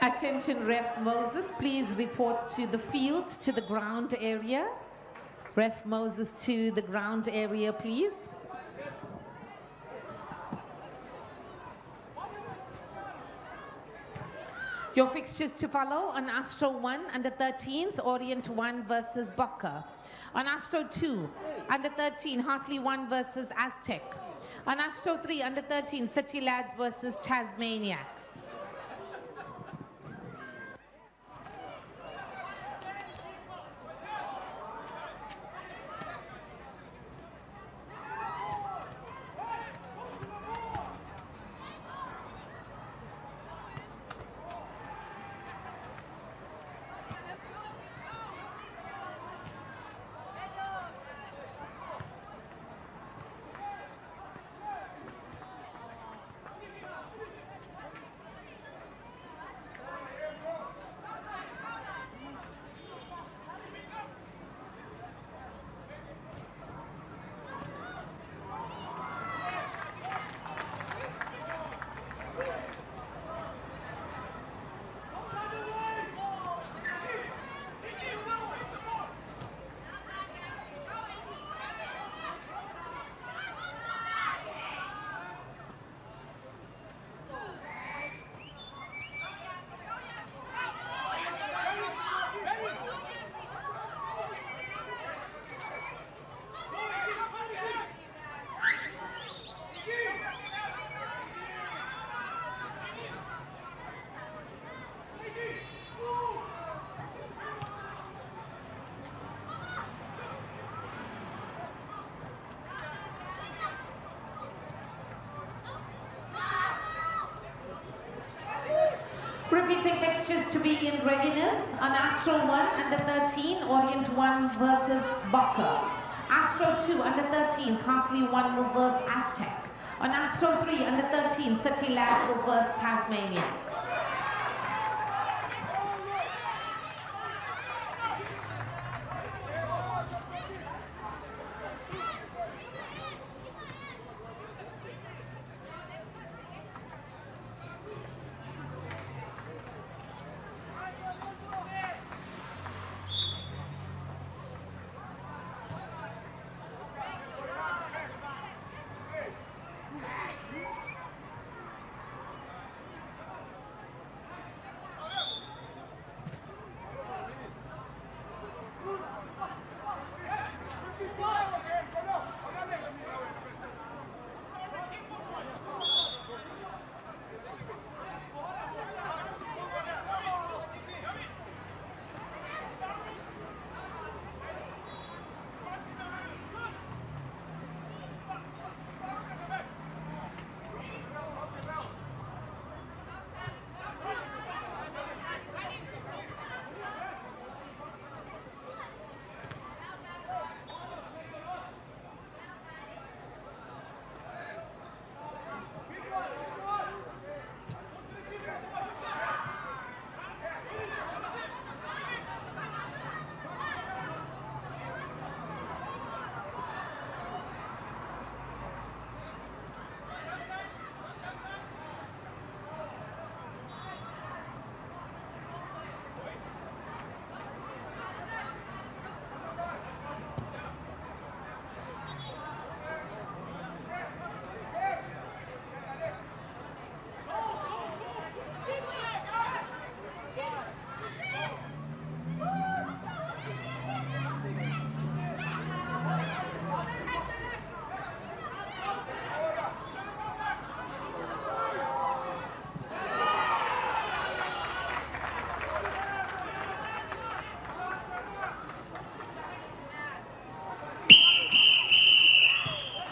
Attention, Ref Moses, please report to the field, to the ground area. Ref Moses to the ground area, please. Your fixtures to follow on Astro 1, under 13s, Orient 1 versus Boca. On Astro 2, under 13, Hartley 1 versus Aztec. On Astro 3, under 13, City Lads versus Tasmaniacs. Repeating fixtures to be in readiness. On Astro 1, under 13, Orient 1 versus Boca. Astro 2, under 13s, Hartley 1 will verse Aztec. On Astro 3, under 13, City Lads will verse Tasmaniacs.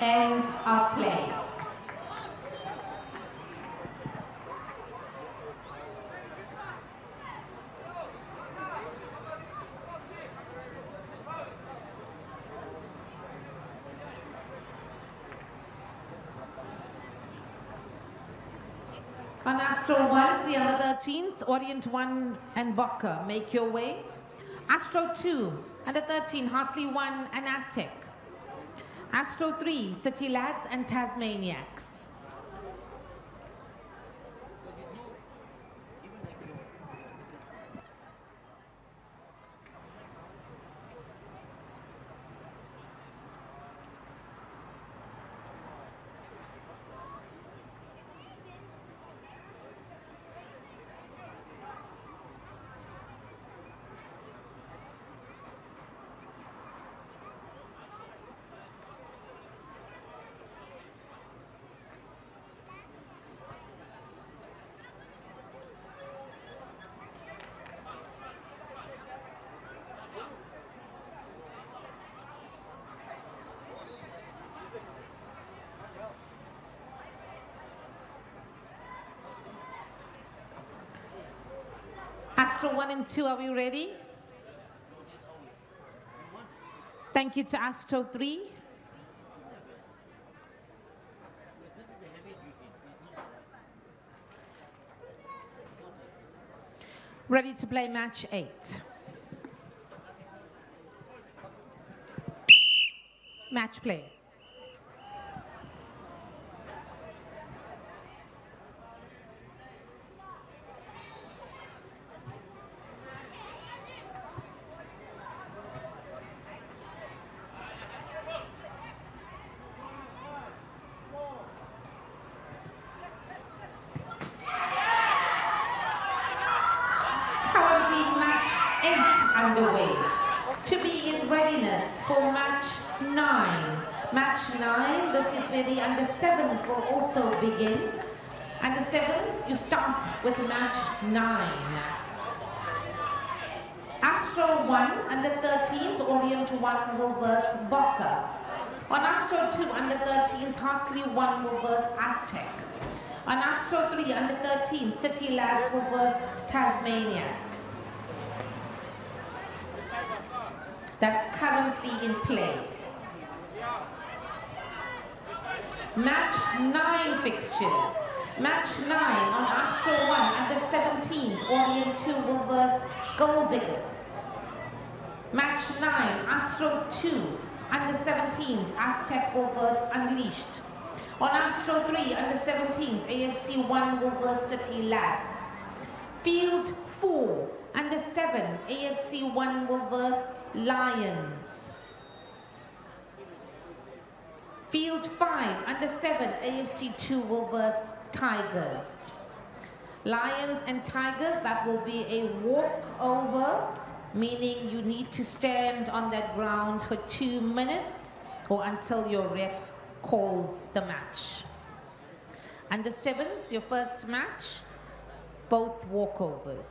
End of play. On Astro 1, the under 13s, Orient 1 and Boca, make your way. Astro 2, under 13, Hartley 1 and Aztec. Astro 3, City Lads and Tasmaniacs. Astro 1 and 2, are we ready? Thank you to Astro 3. Ready to play match 8. Match play. Currently match 8 underway. To be in readiness for match 9. Match 9, this is where the under 7s will also begin. Under 7s, you start with match 9. Astro 1, under 13s, Orient 1 will verse Boca. On Astro 2, under 13s, Hartley 1 will verse Aztec. On Astro 3, under 13, City Lads will verse Tasmaniacs. That's currently in play. Match 9 fixtures. Match 9 on Astro 1, under 17s, Orient 2 will verse Gold Diggers. Match 9, Astro 2, under 17s, Aztec will verse Unleashed. On Astro 3, under 17s, AFC 1 will verse City Lads. Field 4, under 7, AFC 1 will verse Lions. Field 5, under 7, AFC 2 will verse Tigers. Lions and Tigers, that will be a walkover, meaning you need to stand on that ground for 2 minutes or until your ref calls the match. Under 7s, your first match, both walkovers.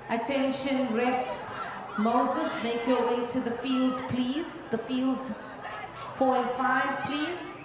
Attention, ref Moses, make your way to the field, please. The field 4 and 5, please.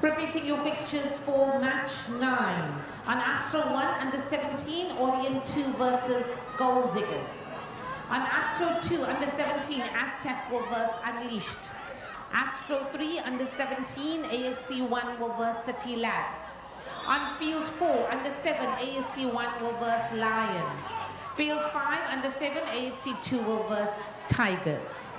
Repeating your fixtures for match 9. On Astro 1, under 17, Orient 2 versus Gold Diggers. On Astro 2, under 17, Aztec will verse Unleashed. Astro 3, under 17, AFC 1 will verse City Lads. On Field 4, under 7, AFC 1 will verse Lions. Field 5, under 7, AFC 2 will verse Tigers.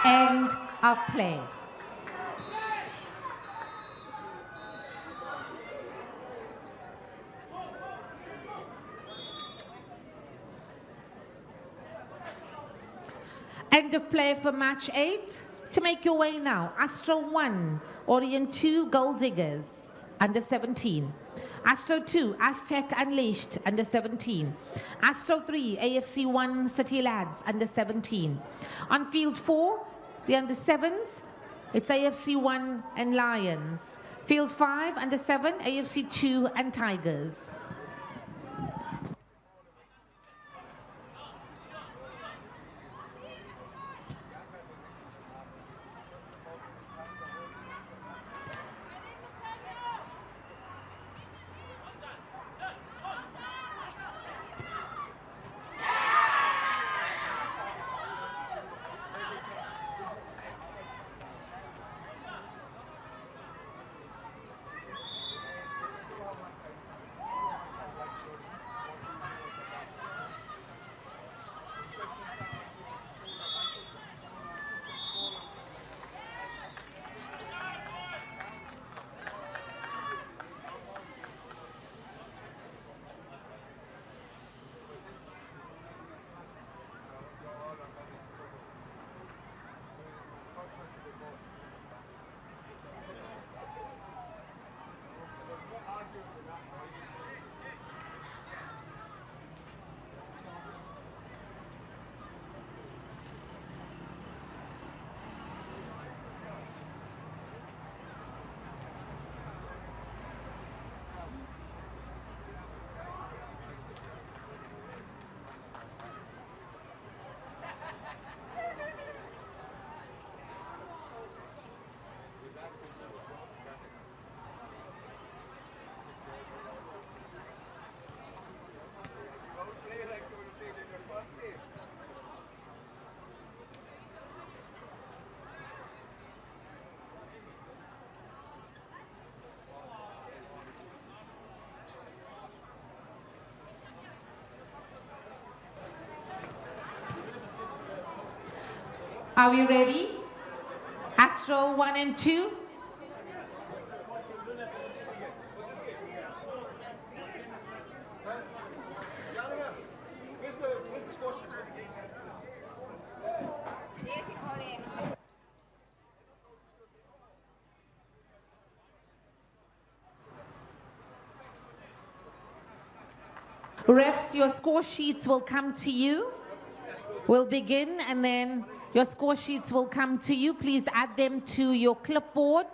End of play. End of play for match 8. To make your way now, Astro 1, Orient 2, Gold Diggers, under 17. Astro 2, Aztec Unleashed, under 17. Astro 3, AFC 1, City Lads, under 17. On Field 4, the under 7s, it's AFC 1 and Lions. Field 5, under 7, AFC 2 and Tigers. Are we ready? Astro 1 and 2. Refs, your score sheets will come to you. We'll begin and then your score sheets will come to you. Please add them to your clipboard.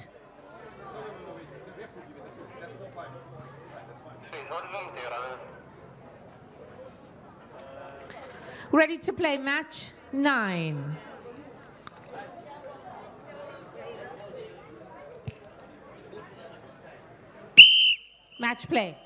Ready to play match 9. Match play.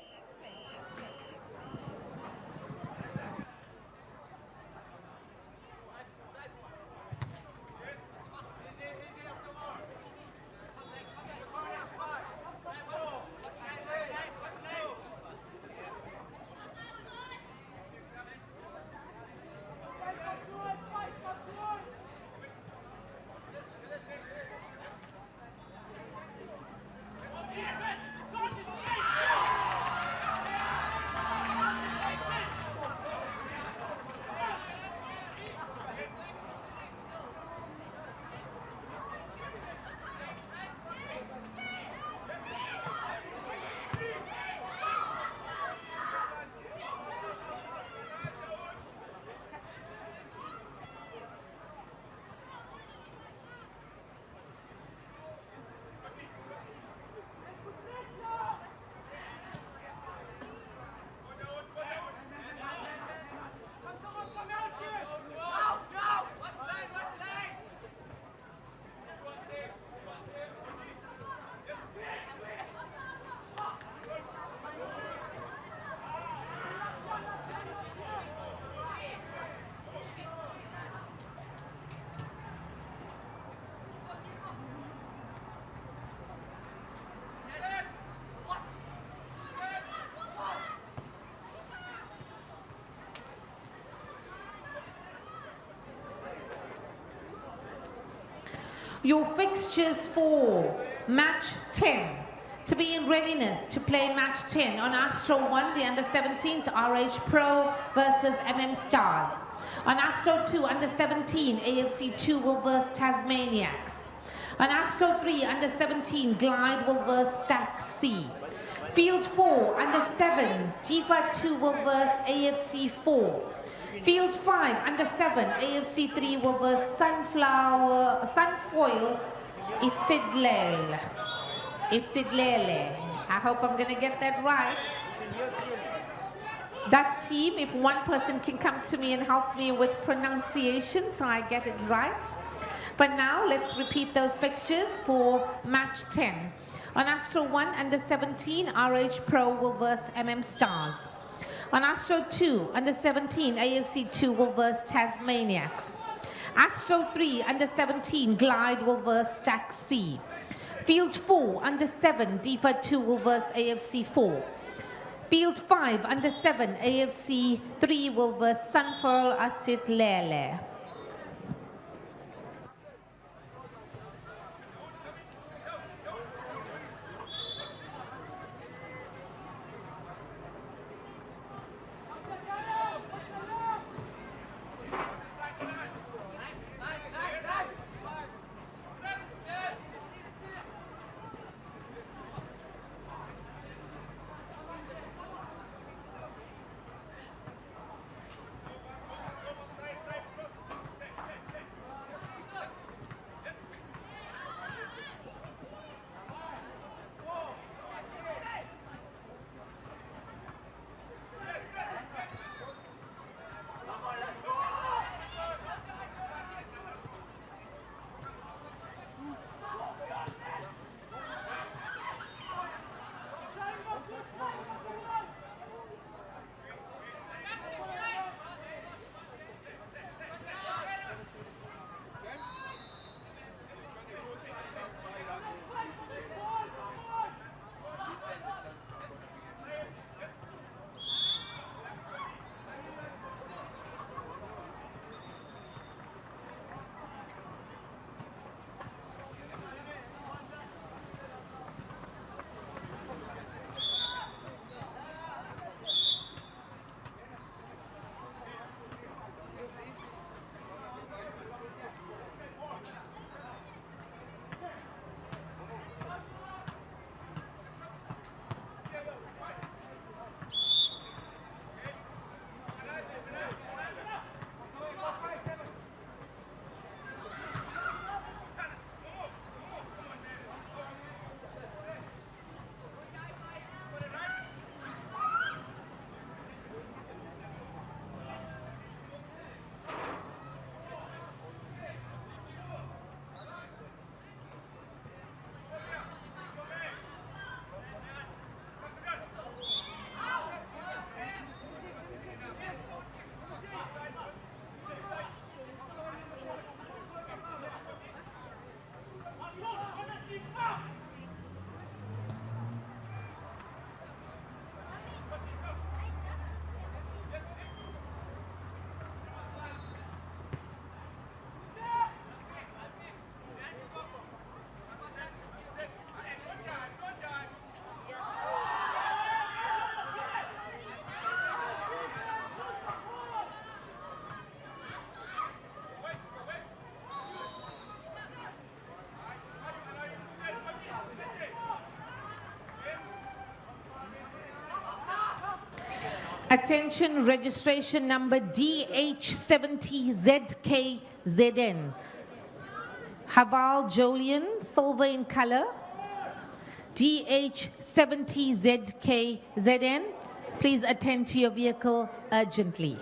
Your fixtures for match 10 to be in readiness to play match 10 on Astro 1, the under-17s RH Pro versus MM Stars. On Astro 2, under-17, AFC 2 will verse Tasmaniacs. On Astro 3, under-17, Glide will verse Stack C. Field 4, under-7s, Tifa 2 will verse AFC 4. Field 5, under-7, AFC 3 will verse Sunfoil Isidlele. I hope I'm going to get that right. That team, if one person can come to me and help me with pronunciation so I get it right. But now let's repeat those fixtures for match 10. On Astro 1, under-17, RH Pro will verse MM Stars. On Astro 2, under-17, AFC 2 will verse Tasmaniacs. Astro 3, under-17, Glide will verse Stack C. Field 4, under-7, DEFA 2 will verse AFC 4. Field 5, under-7, AFC 3 will verse Sunfurl Asit Lele. Attention, registration number DH70ZKZN. Hilaal Jolian, silver in color. DH70ZKZN. Please attend to your vehicle urgently.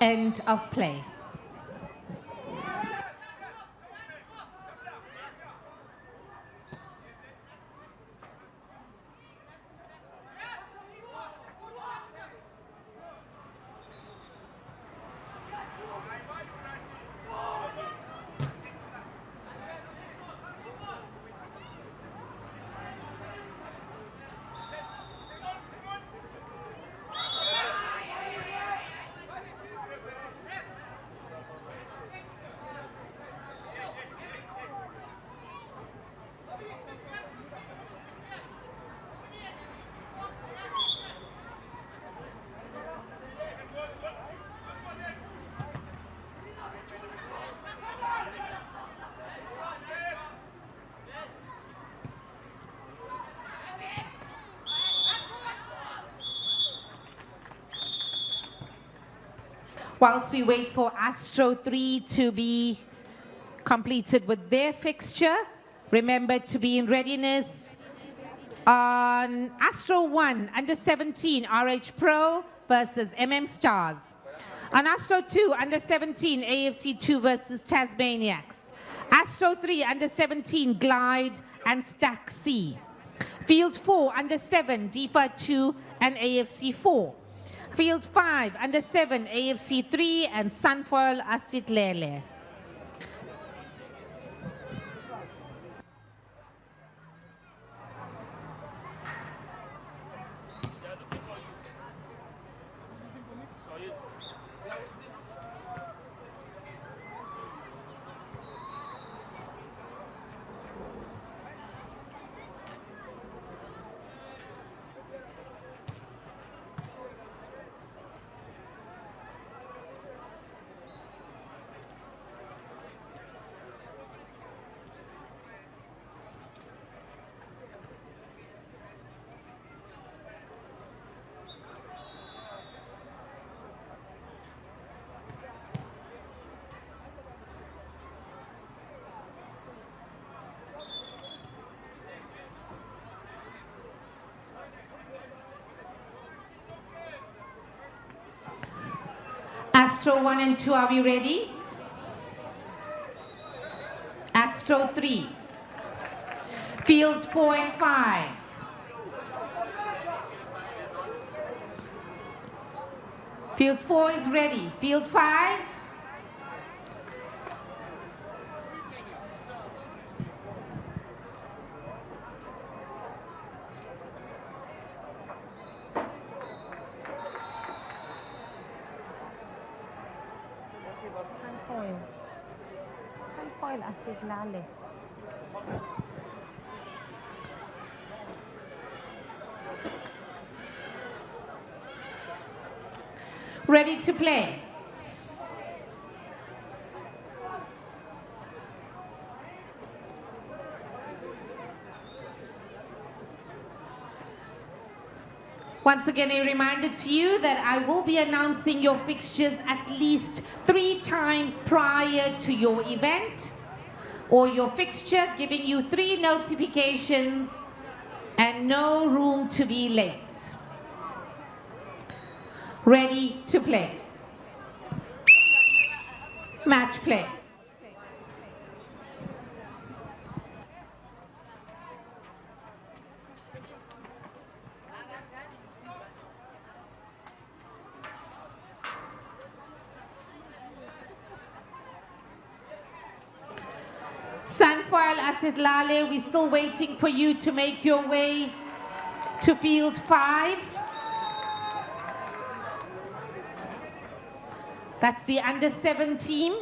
End of play. Whilst we wait for Astro 3 to be completed with their fixture, remember to be in readiness on Astro 1 under 17 RH Pro versus MM Stars. On Astro 2 under 17 AFC 2 versus Tasmaniacs. Astro 3 under 17 Glide and Stack C. Field 4 under 7 DEFA 2 and AFC 4. Field 5 under 7 AFC 3 and Sunfoil Asit Lele. Astro 1 and 2, are we ready? Astro 3. Field 4 and 5. Field 4 is ready. Field 5. Sunfoil Asit Lale. Ready to play. Once again, a reminder to you that I will be announcing your fixtures at least 3 times prior to your event or your fixture, giving you 3 notifications and no room to be late. Ready to play. Match play. Sunfoil Asit Lale, we're still waiting for you to make your way to field 5. That's the under 7 team.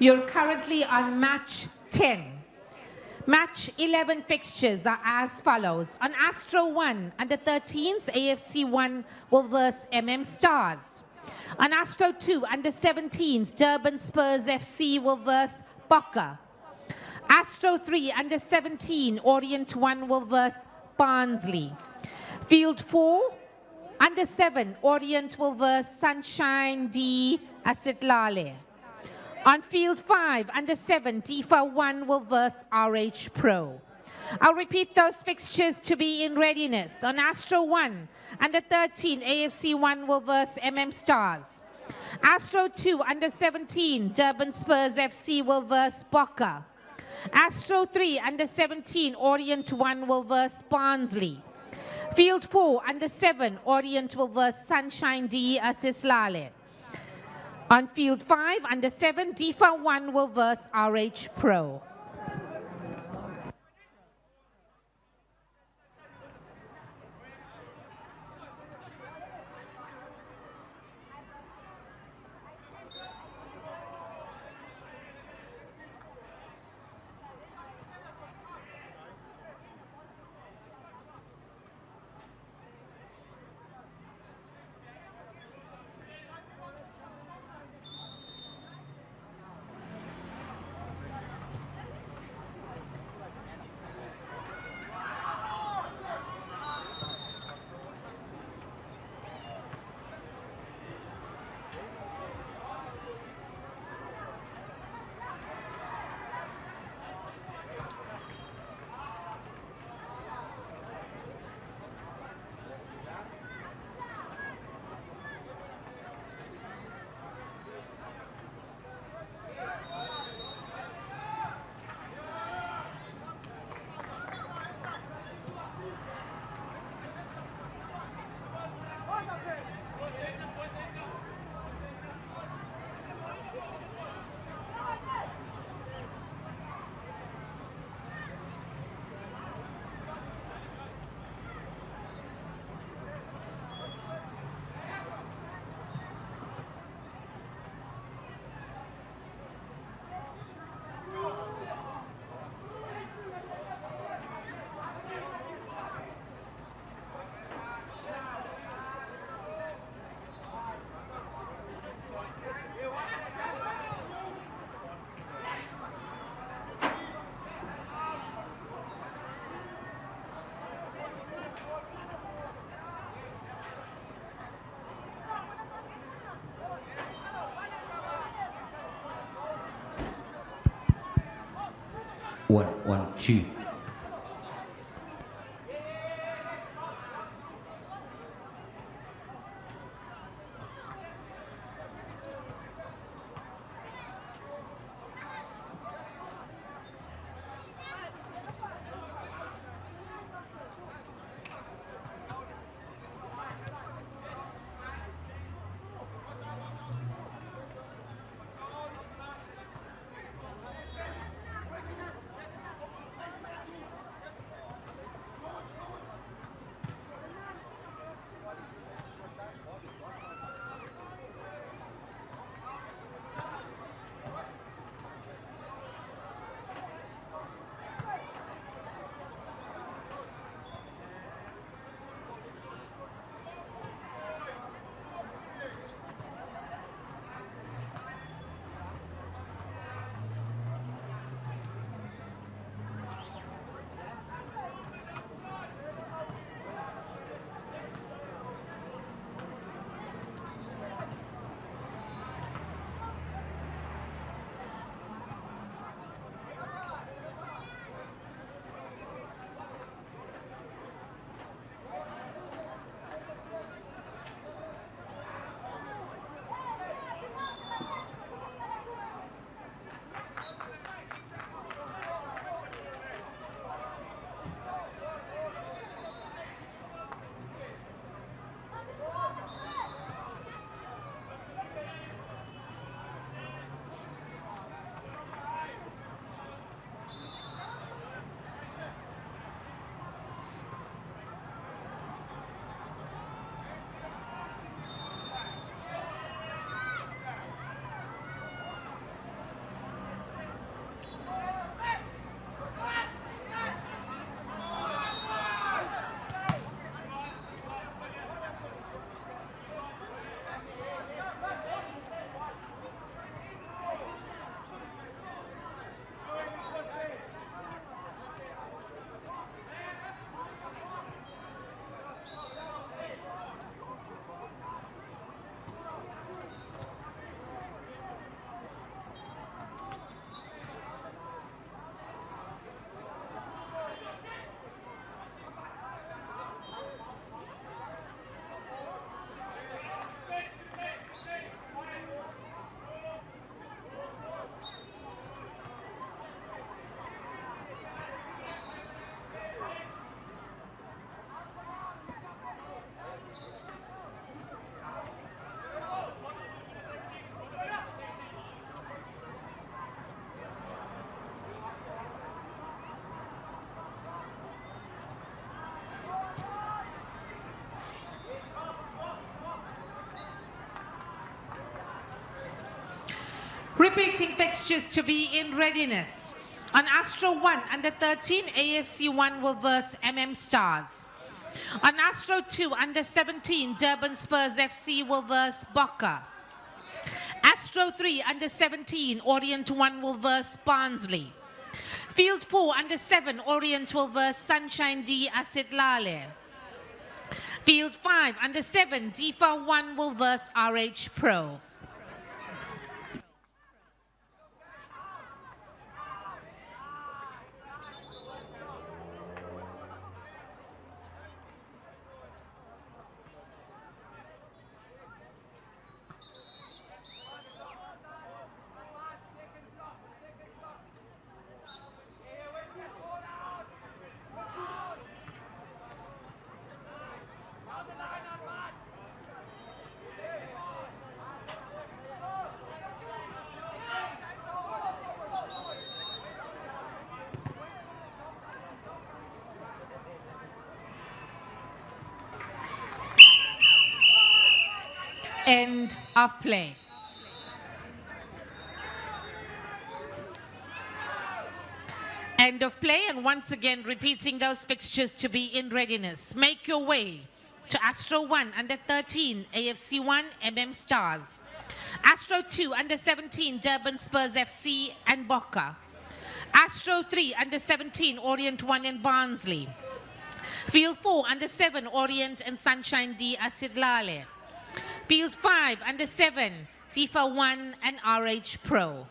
You're currently on match 10. Match 11 fixtures are as follows. On Astro 1, under 13s, AFC 1 will verse Stars. On Astro 2, under 17s, Durban Spurs FC will verse Bokke. Astro 3, under 17, Orient 1 will verse Barnsley. Field 4, under 7, Orient will verse Sunshine D Asitlale. On field 5, under 7, DIFA 1 will verse RH Pro. I'll repeat those fixtures to be in readiness. On Astro 1, under 13, AFC 1 will verse Stars. Astro 2, under 17, Durban Spurs FC will verse Bokke. Astro 3, under 17, Orient 1 will verse Barnsley. Field 4, under 7, Orient will verse Sunshine D Asitlale. On field 5, under 7, DIFA 1 will verse RH Pro. One, two. Repeating fixtures to be in readiness. On Astro 1, under 13, AFC 1 will verse MM Stars. On Astro 2, under 17, Durban Spurs FC will verse Boca. Astro 3, under 17, Orient 1 will verse Barnsley. Field 4, under 7, Orient will verse Sunshine D Xquisite. Field 5, under 7, DIFA 1 will verse RH Pro. End of play. End of play, and once again repeating those fixtures to be in readiness. Make your way to Astro 1, under 13, AFC 1, MM Stars. Astro 2, under 17, Durban Spurs FC and Boca. Astro 3, under 17, Orient 1 and Barnsley. Field 4, under 7, Orient and Sunshine D Xquisite. Field 5, under 7, DIFA 1 and RH Pro.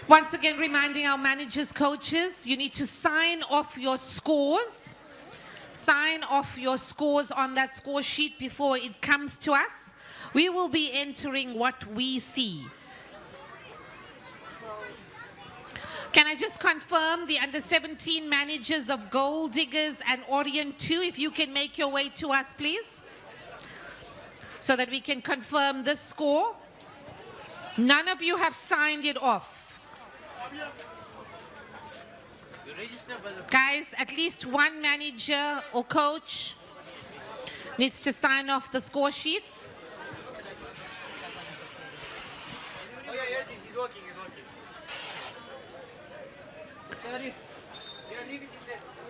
Once again, reminding our managers, coaches, you need to sign off your scores. Sign off your scores on that score sheet before it comes to us. We will be entering what we see. Can I just confirm the under-17 managers of Gold Diggers and Orient 2, if you can make your way to us, please, so that we can confirm this score. None of you have signed it off. Guys, at least one manager or coach needs to sign off the score sheets. Oh yeah, yes, he's working, Sorry.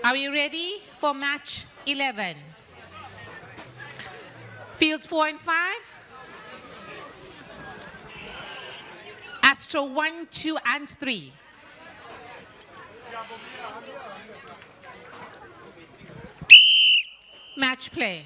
Are we ready for match 11? Fields 4 and 5. Astro 1, 2, and 3. Match play.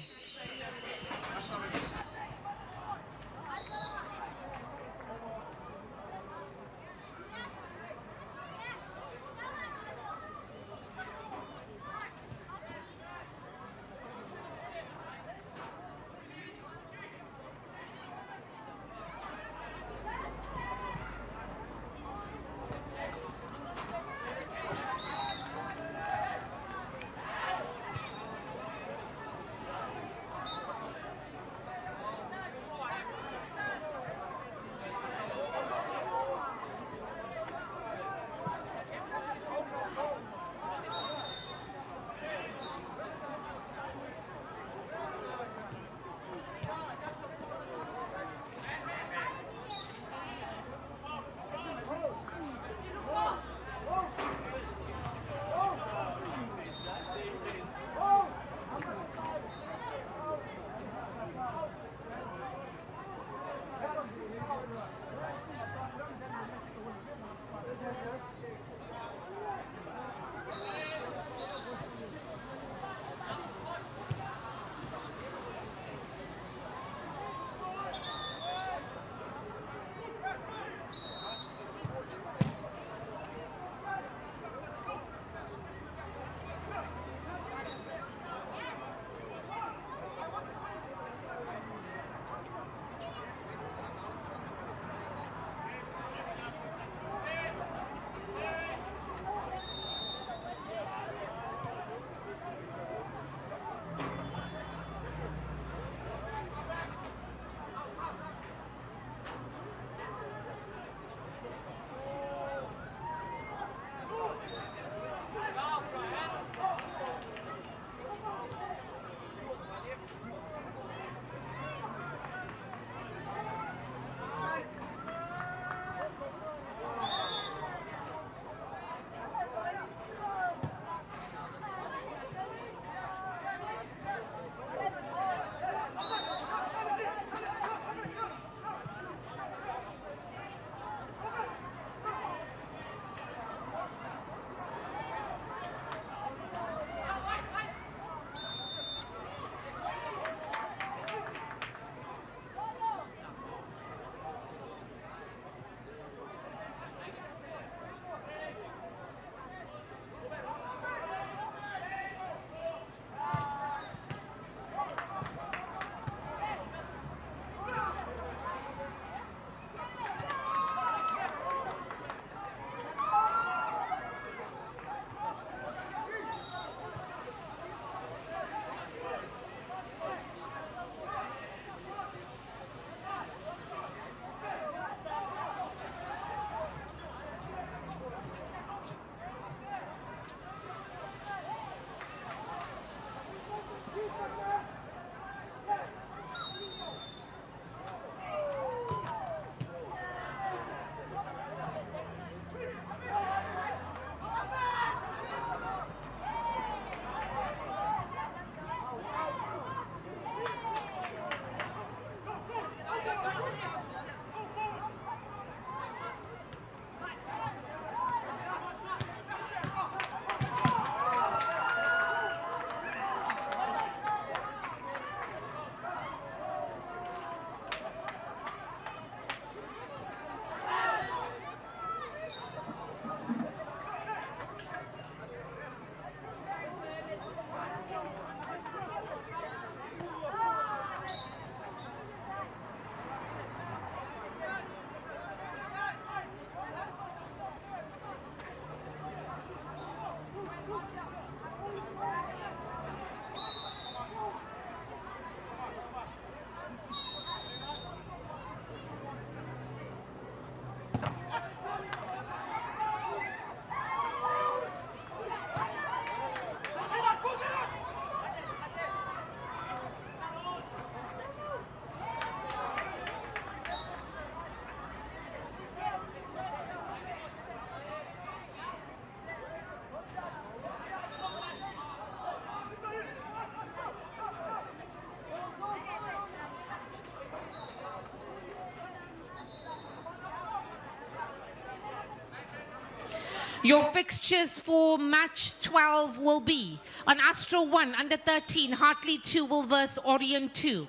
Your fixtures for match 12 will be on Astro 1, under 13, Hartley 2 will verse Orient 2.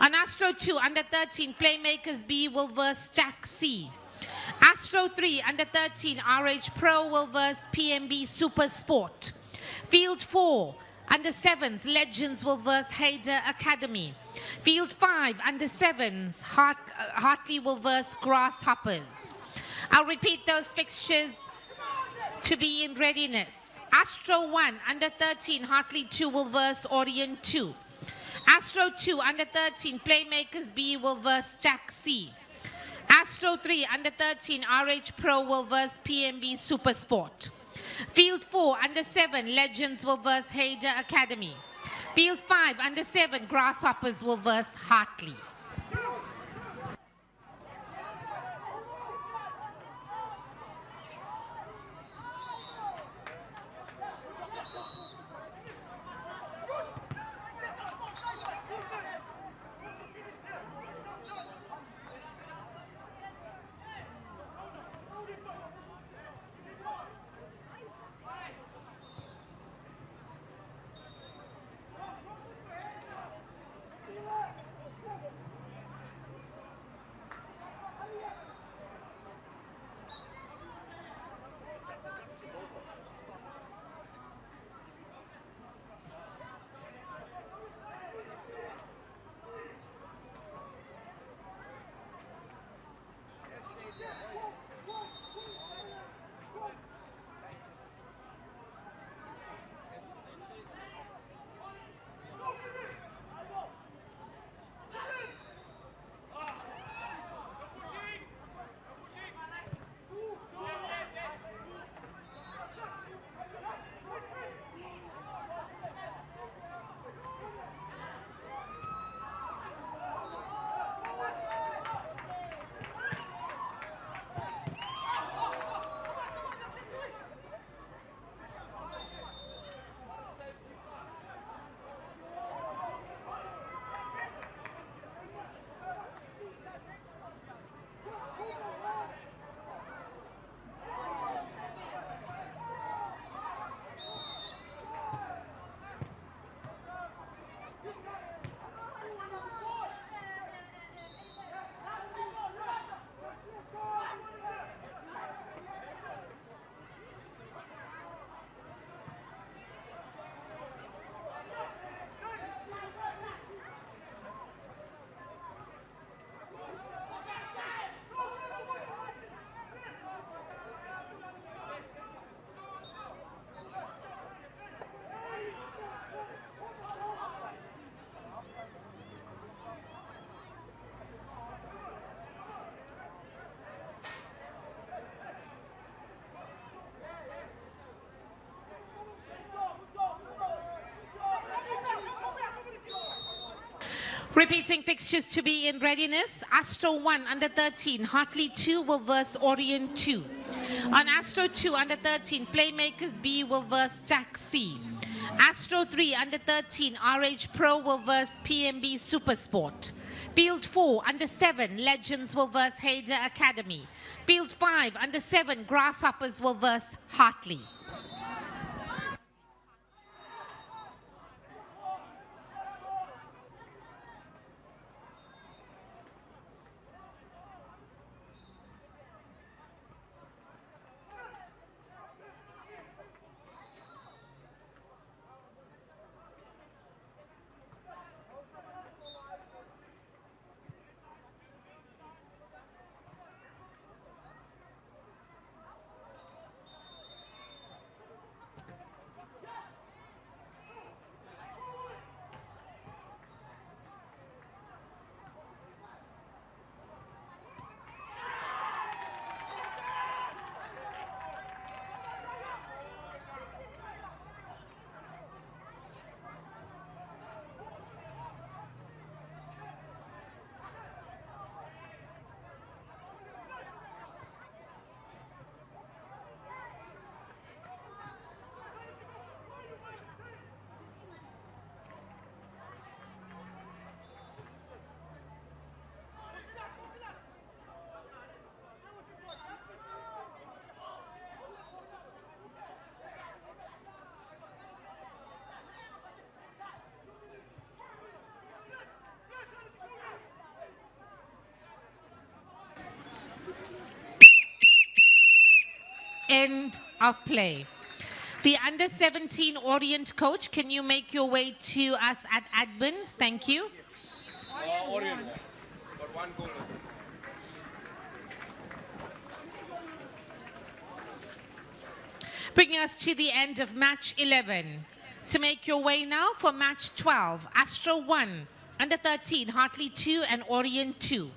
On Astro 2, under 13, Playmakers B will verse Stack C. Astro 3, under 13, RH Pro will verse PMB Super Sport. Field 4, under 7s, Legends will verse Hayder Academy. Field 5, under 7s, Hartley will verse Grasshoppers. I'll repeat those fixtures to be in readiness. Astro 1, under 13, Hartley 2 will verse Orient 2. Astro 2, under 13, Playmakers B will verse Stack C. Astro 3, under 13, RH Pro will verse PMB Super Sport. Field 4, under 7, Legends will verse Hayder Academy. Field 5, under 7, Grasshoppers will verse Hartley. Repeating fixtures to be in readiness. Astro 1, under 13, Hartley 2 will verse Orient 2. On Astro 2, under 13, Playmakers B will verse Stack C. Astro 3, under 13, RH Pro will verse PMB Super Sport. Field 4, under 7, Legends will verse Hayder Academy. Field 5, under 7, Grasshoppers will verse Hartley. End of play. The under 17 Orient coach, can you make your way to us at admin? Thank you. Orient. Got one goal. Bringing us to the end of match 11. To make your way now for match 12, Astro 1, under 13, Hartley 2 and Orient 2.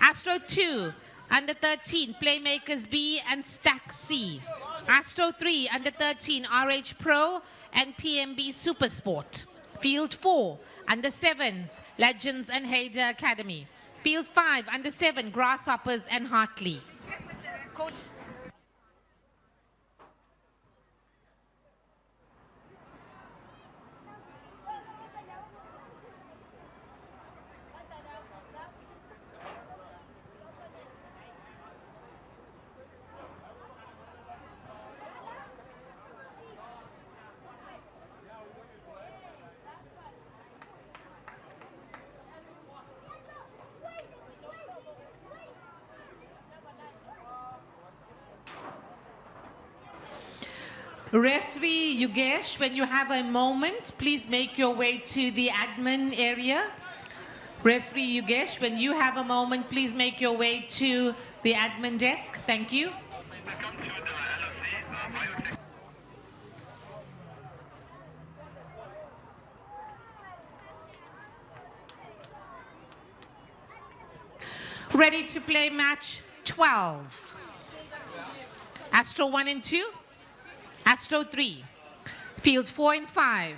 Astro 2, under 13, Playmakers B and Stack C. Astro 3, under 13, RH Pro and PMB Supersport. Field 4, under 7s, Legends and Hayder Academy. Field 5, under 7, Grasshoppers and Hartley. Coach. Referee Yugesh, when you have a moment, please make your way to the admin area. Referee Yugesh, when you have a moment, please make your way to the admin desk. Thank you. Ready to play match 12. Astro 1 and 2. Astro 3, Field 4 and 5.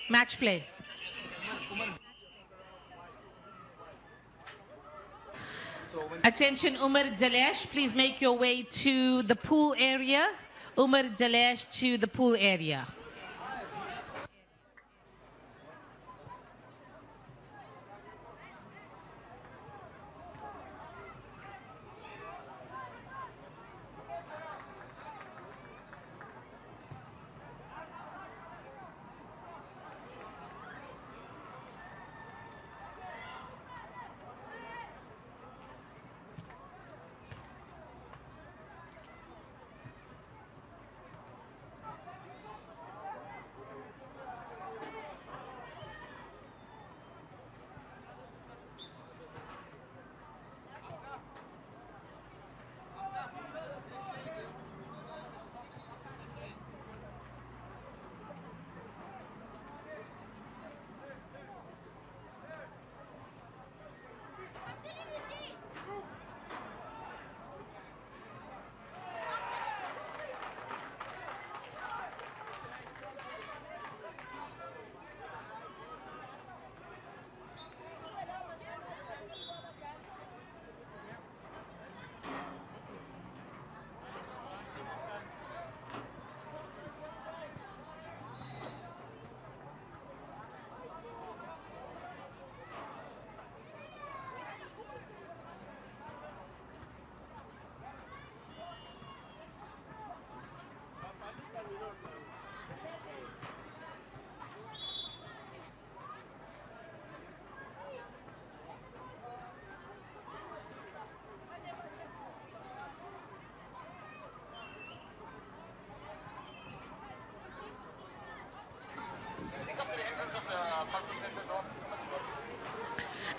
Match play. Attention Umar Jalesh, please make your way to the pool area. Umar Jalesh to the pool area.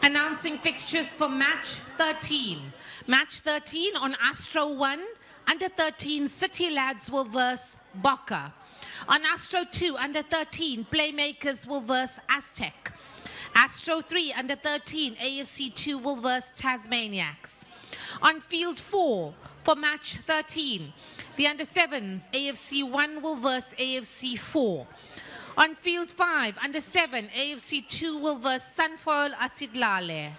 Announcing fixtures for match 13. Match 13 on Astro 1, under 13 City Lads will verse Boca. On Astro 2, under 13 Playmakers will verse Aztec. Astro 3, under 13 AFC 2 will verse Tasmaniacs. On field 4 for match 13, the under 7s AFC 1 will verse AFC 4. On field 5, under 7, AFC 2 will verse Sunfoil Asidlale.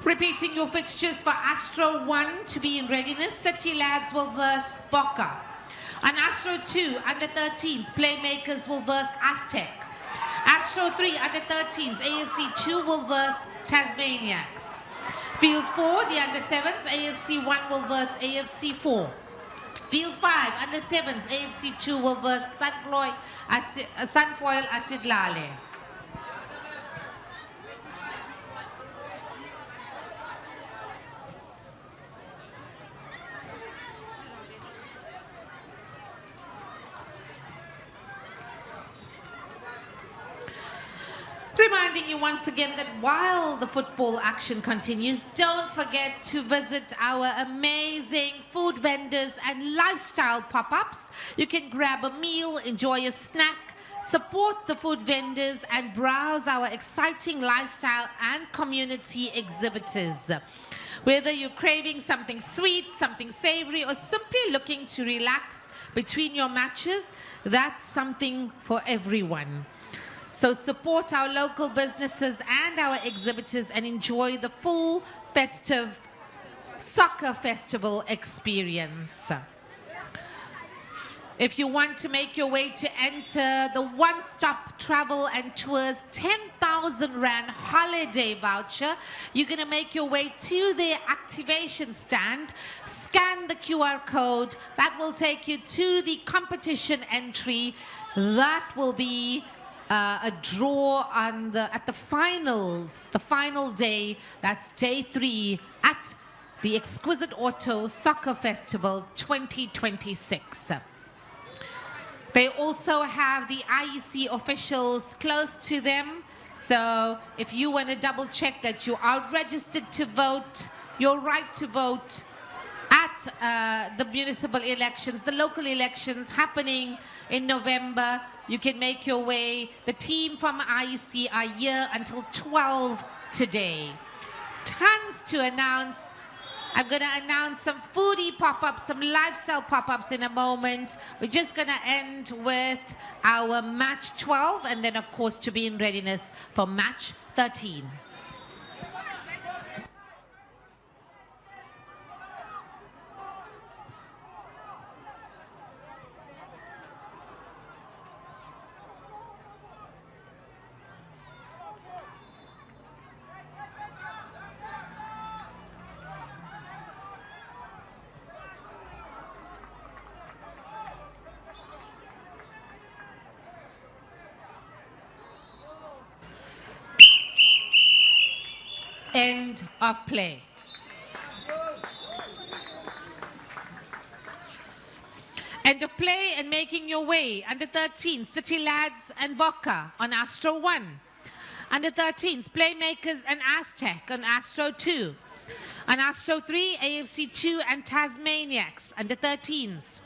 Repeating your fixtures for Astro 1 to be in readiness, City Lads will verse Boca. On Astro 2, under 13s, Playmakers will verse Aztec. Astro 3, under 13s, AFC 2 will verse Tasmaniacs. Field 4, the under 7s, AFC 1 will verse AFC 4. Field 5, under 7s, AFC 2 will verse Sunfoil Asidlale. Reminding you once again that while the football action continues, don't forget to visit our amazing food vendors and lifestyle pop-ups. You can grab a meal, enjoy a snack, support the food vendors and browse our exciting lifestyle and community exhibitors. Whether you're craving something sweet, something savory, or simply looking to relax between your matches, that's something for everyone. So support our local businesses and our exhibitors and enjoy the full festive soccer festival experience. If you want to make your way to enter the one-stop travel and tours 10,000 Rand holiday voucher, you're going to make your way to the activation stand, scan the QR code, that will take you to the competition entry. That will be a draw on at the finals, the final day, that's day 3 at the Exquisite Auto Soccer Festival 2026. They also have the IEC officials close to them, so if you want to double check that you are registered to vote, your right to vote at the municipal elections, the local elections happening in November, you can make your way. The team from IEC are here until 12 today. Tons to announce. I'm going to announce some foodie pop-ups, some lifestyle pop-ups in a moment. We're just going to end with our match 12 and then, of course, to be in readiness for match 13. End of play. End of play and making your way. Under 13, City Lads and Boca on Astro 1. Under 13s, Playmakers and Aztec on Astro 2. On Astro 3, AFC 2 and Tasmaniacs under 13s.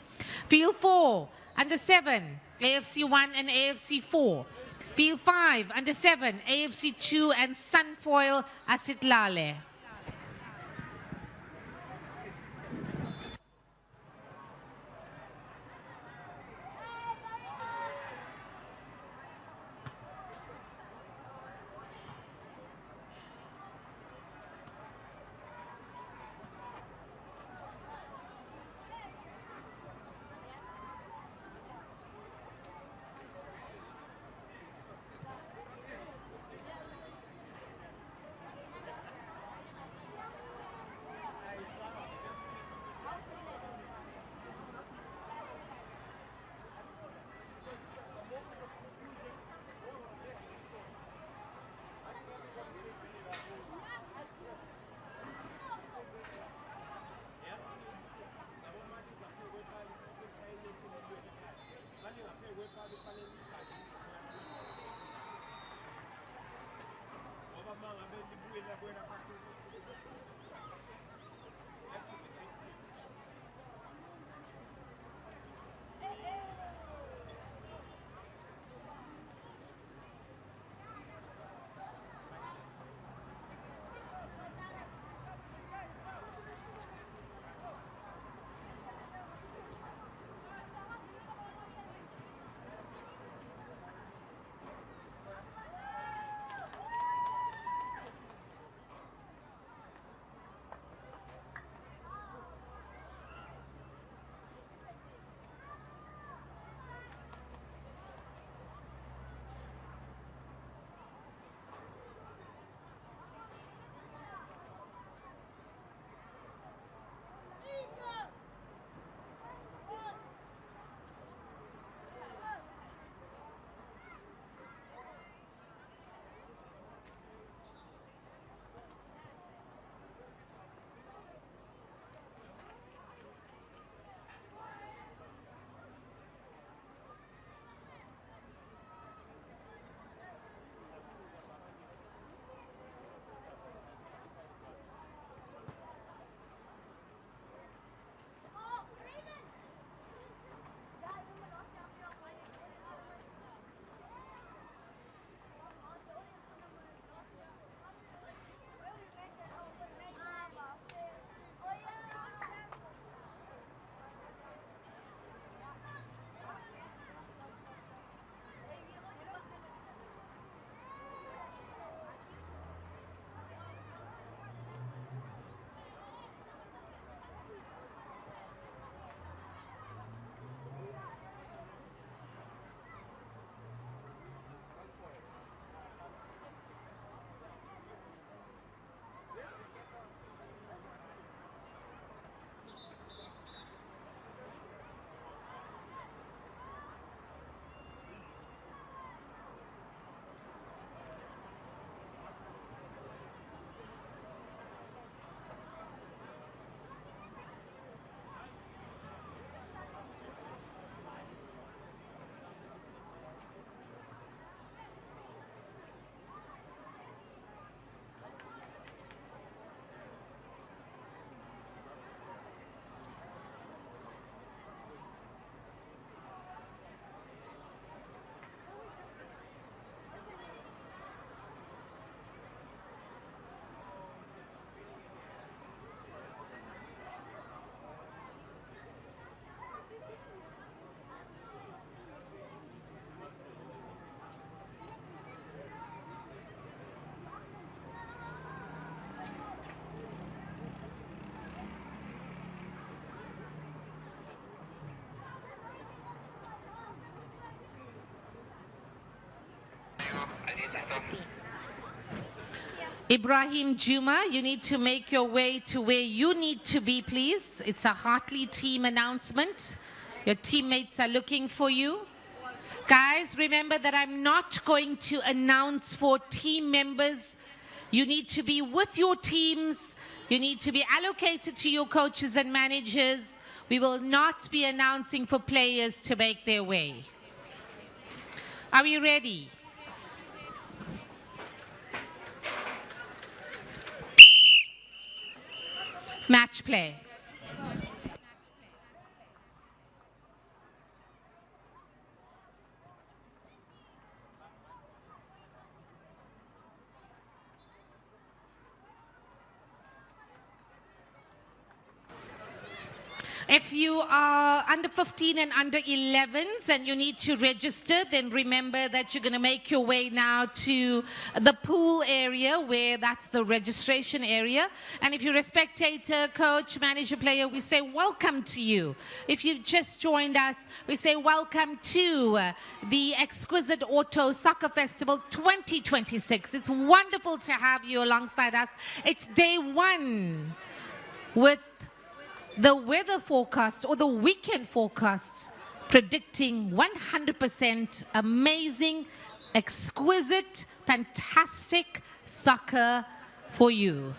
Field 4, under 7, AFC 1 and AFC 4. Field 5, under 7, AFC 2 and Sunfoil Asidlale. Ibrahim Juma, you need to make your way to where you need to be, please. It's a Hartley team announcement. Your teammates are looking for you. Guys, remember that I'm not going to announce for team members. You need to be with your teams. You need to be allocated to your coaches and managers. We will not be announcing for players to make their way. Are we ready? Match play. If you are under 15 and under 11s and you need to register, then remember that you're going to make your way now to the pool area where that's the registration area. And if you're a spectator, coach, manager, player, we say welcome to you. If you've just joined us, we say welcome to the Exquisite Auto Soccer Festival 2026. It's wonderful to have you alongside us. It's day one with the weather forecast or the weekend forecast predicting 100% amazing, exquisite, fantastic soccer for you.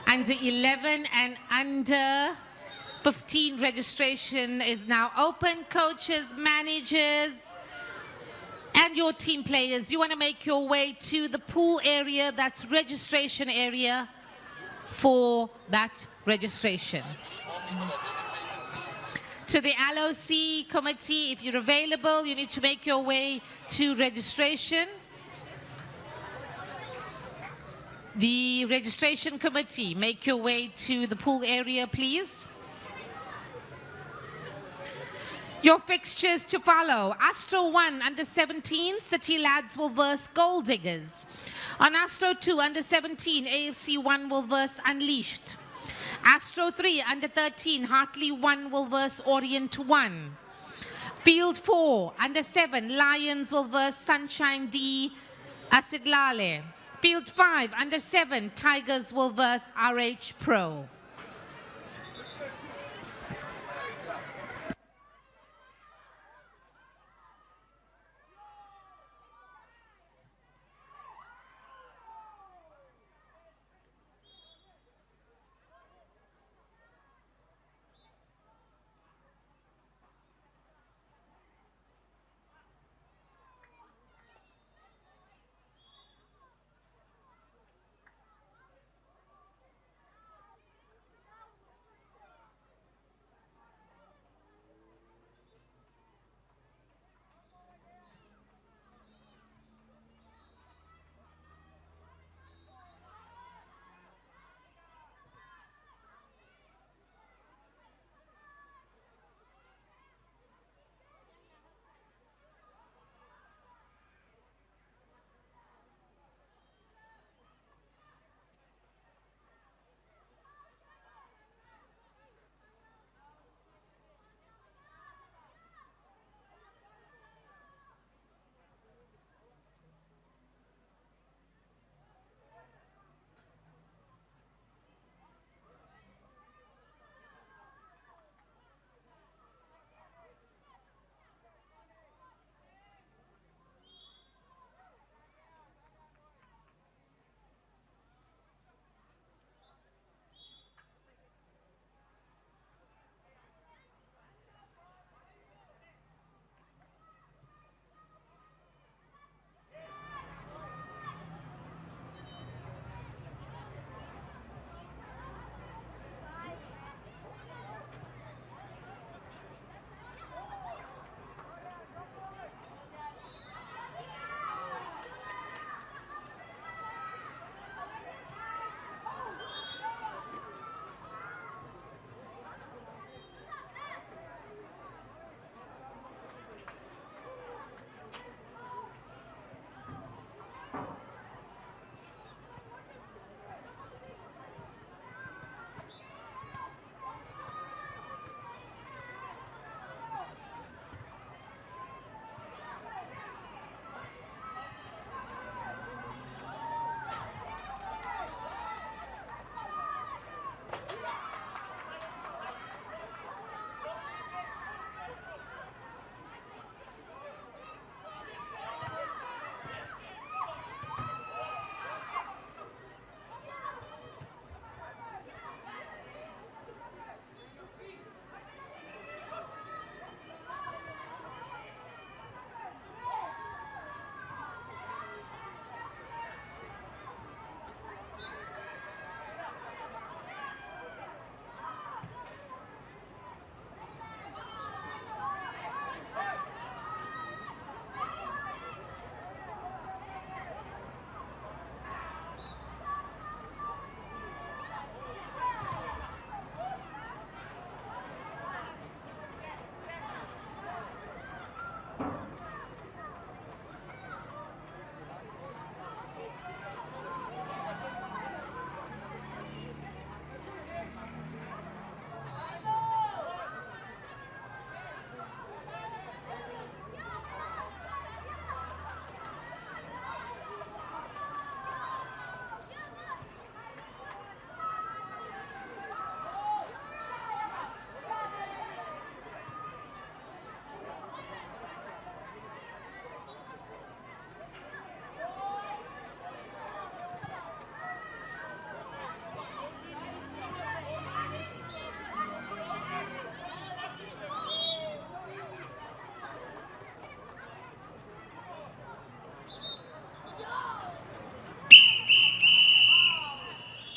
Under 11 and under 15 registration is now open. Coaches, managers, and your team players, you want to make your way to the pool area, that's registration area for that registration. To the LOC committee, if you're available, you need to make your way to registration. The registration committee, make your way to the pool area, please. Your fixtures to follow. Astro 1, under 17, City Lads will verse Gold Diggers. On Astro 2, under 17, AFC 1 will verse Unleashed. Astro 3, under 13, Hartley 1 will verse Orient 1. Field 4, under 7, Lions will verse Sunshine D, Asidlale. Field 5, under 7, Tigers will verse RH Pro.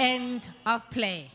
End of play.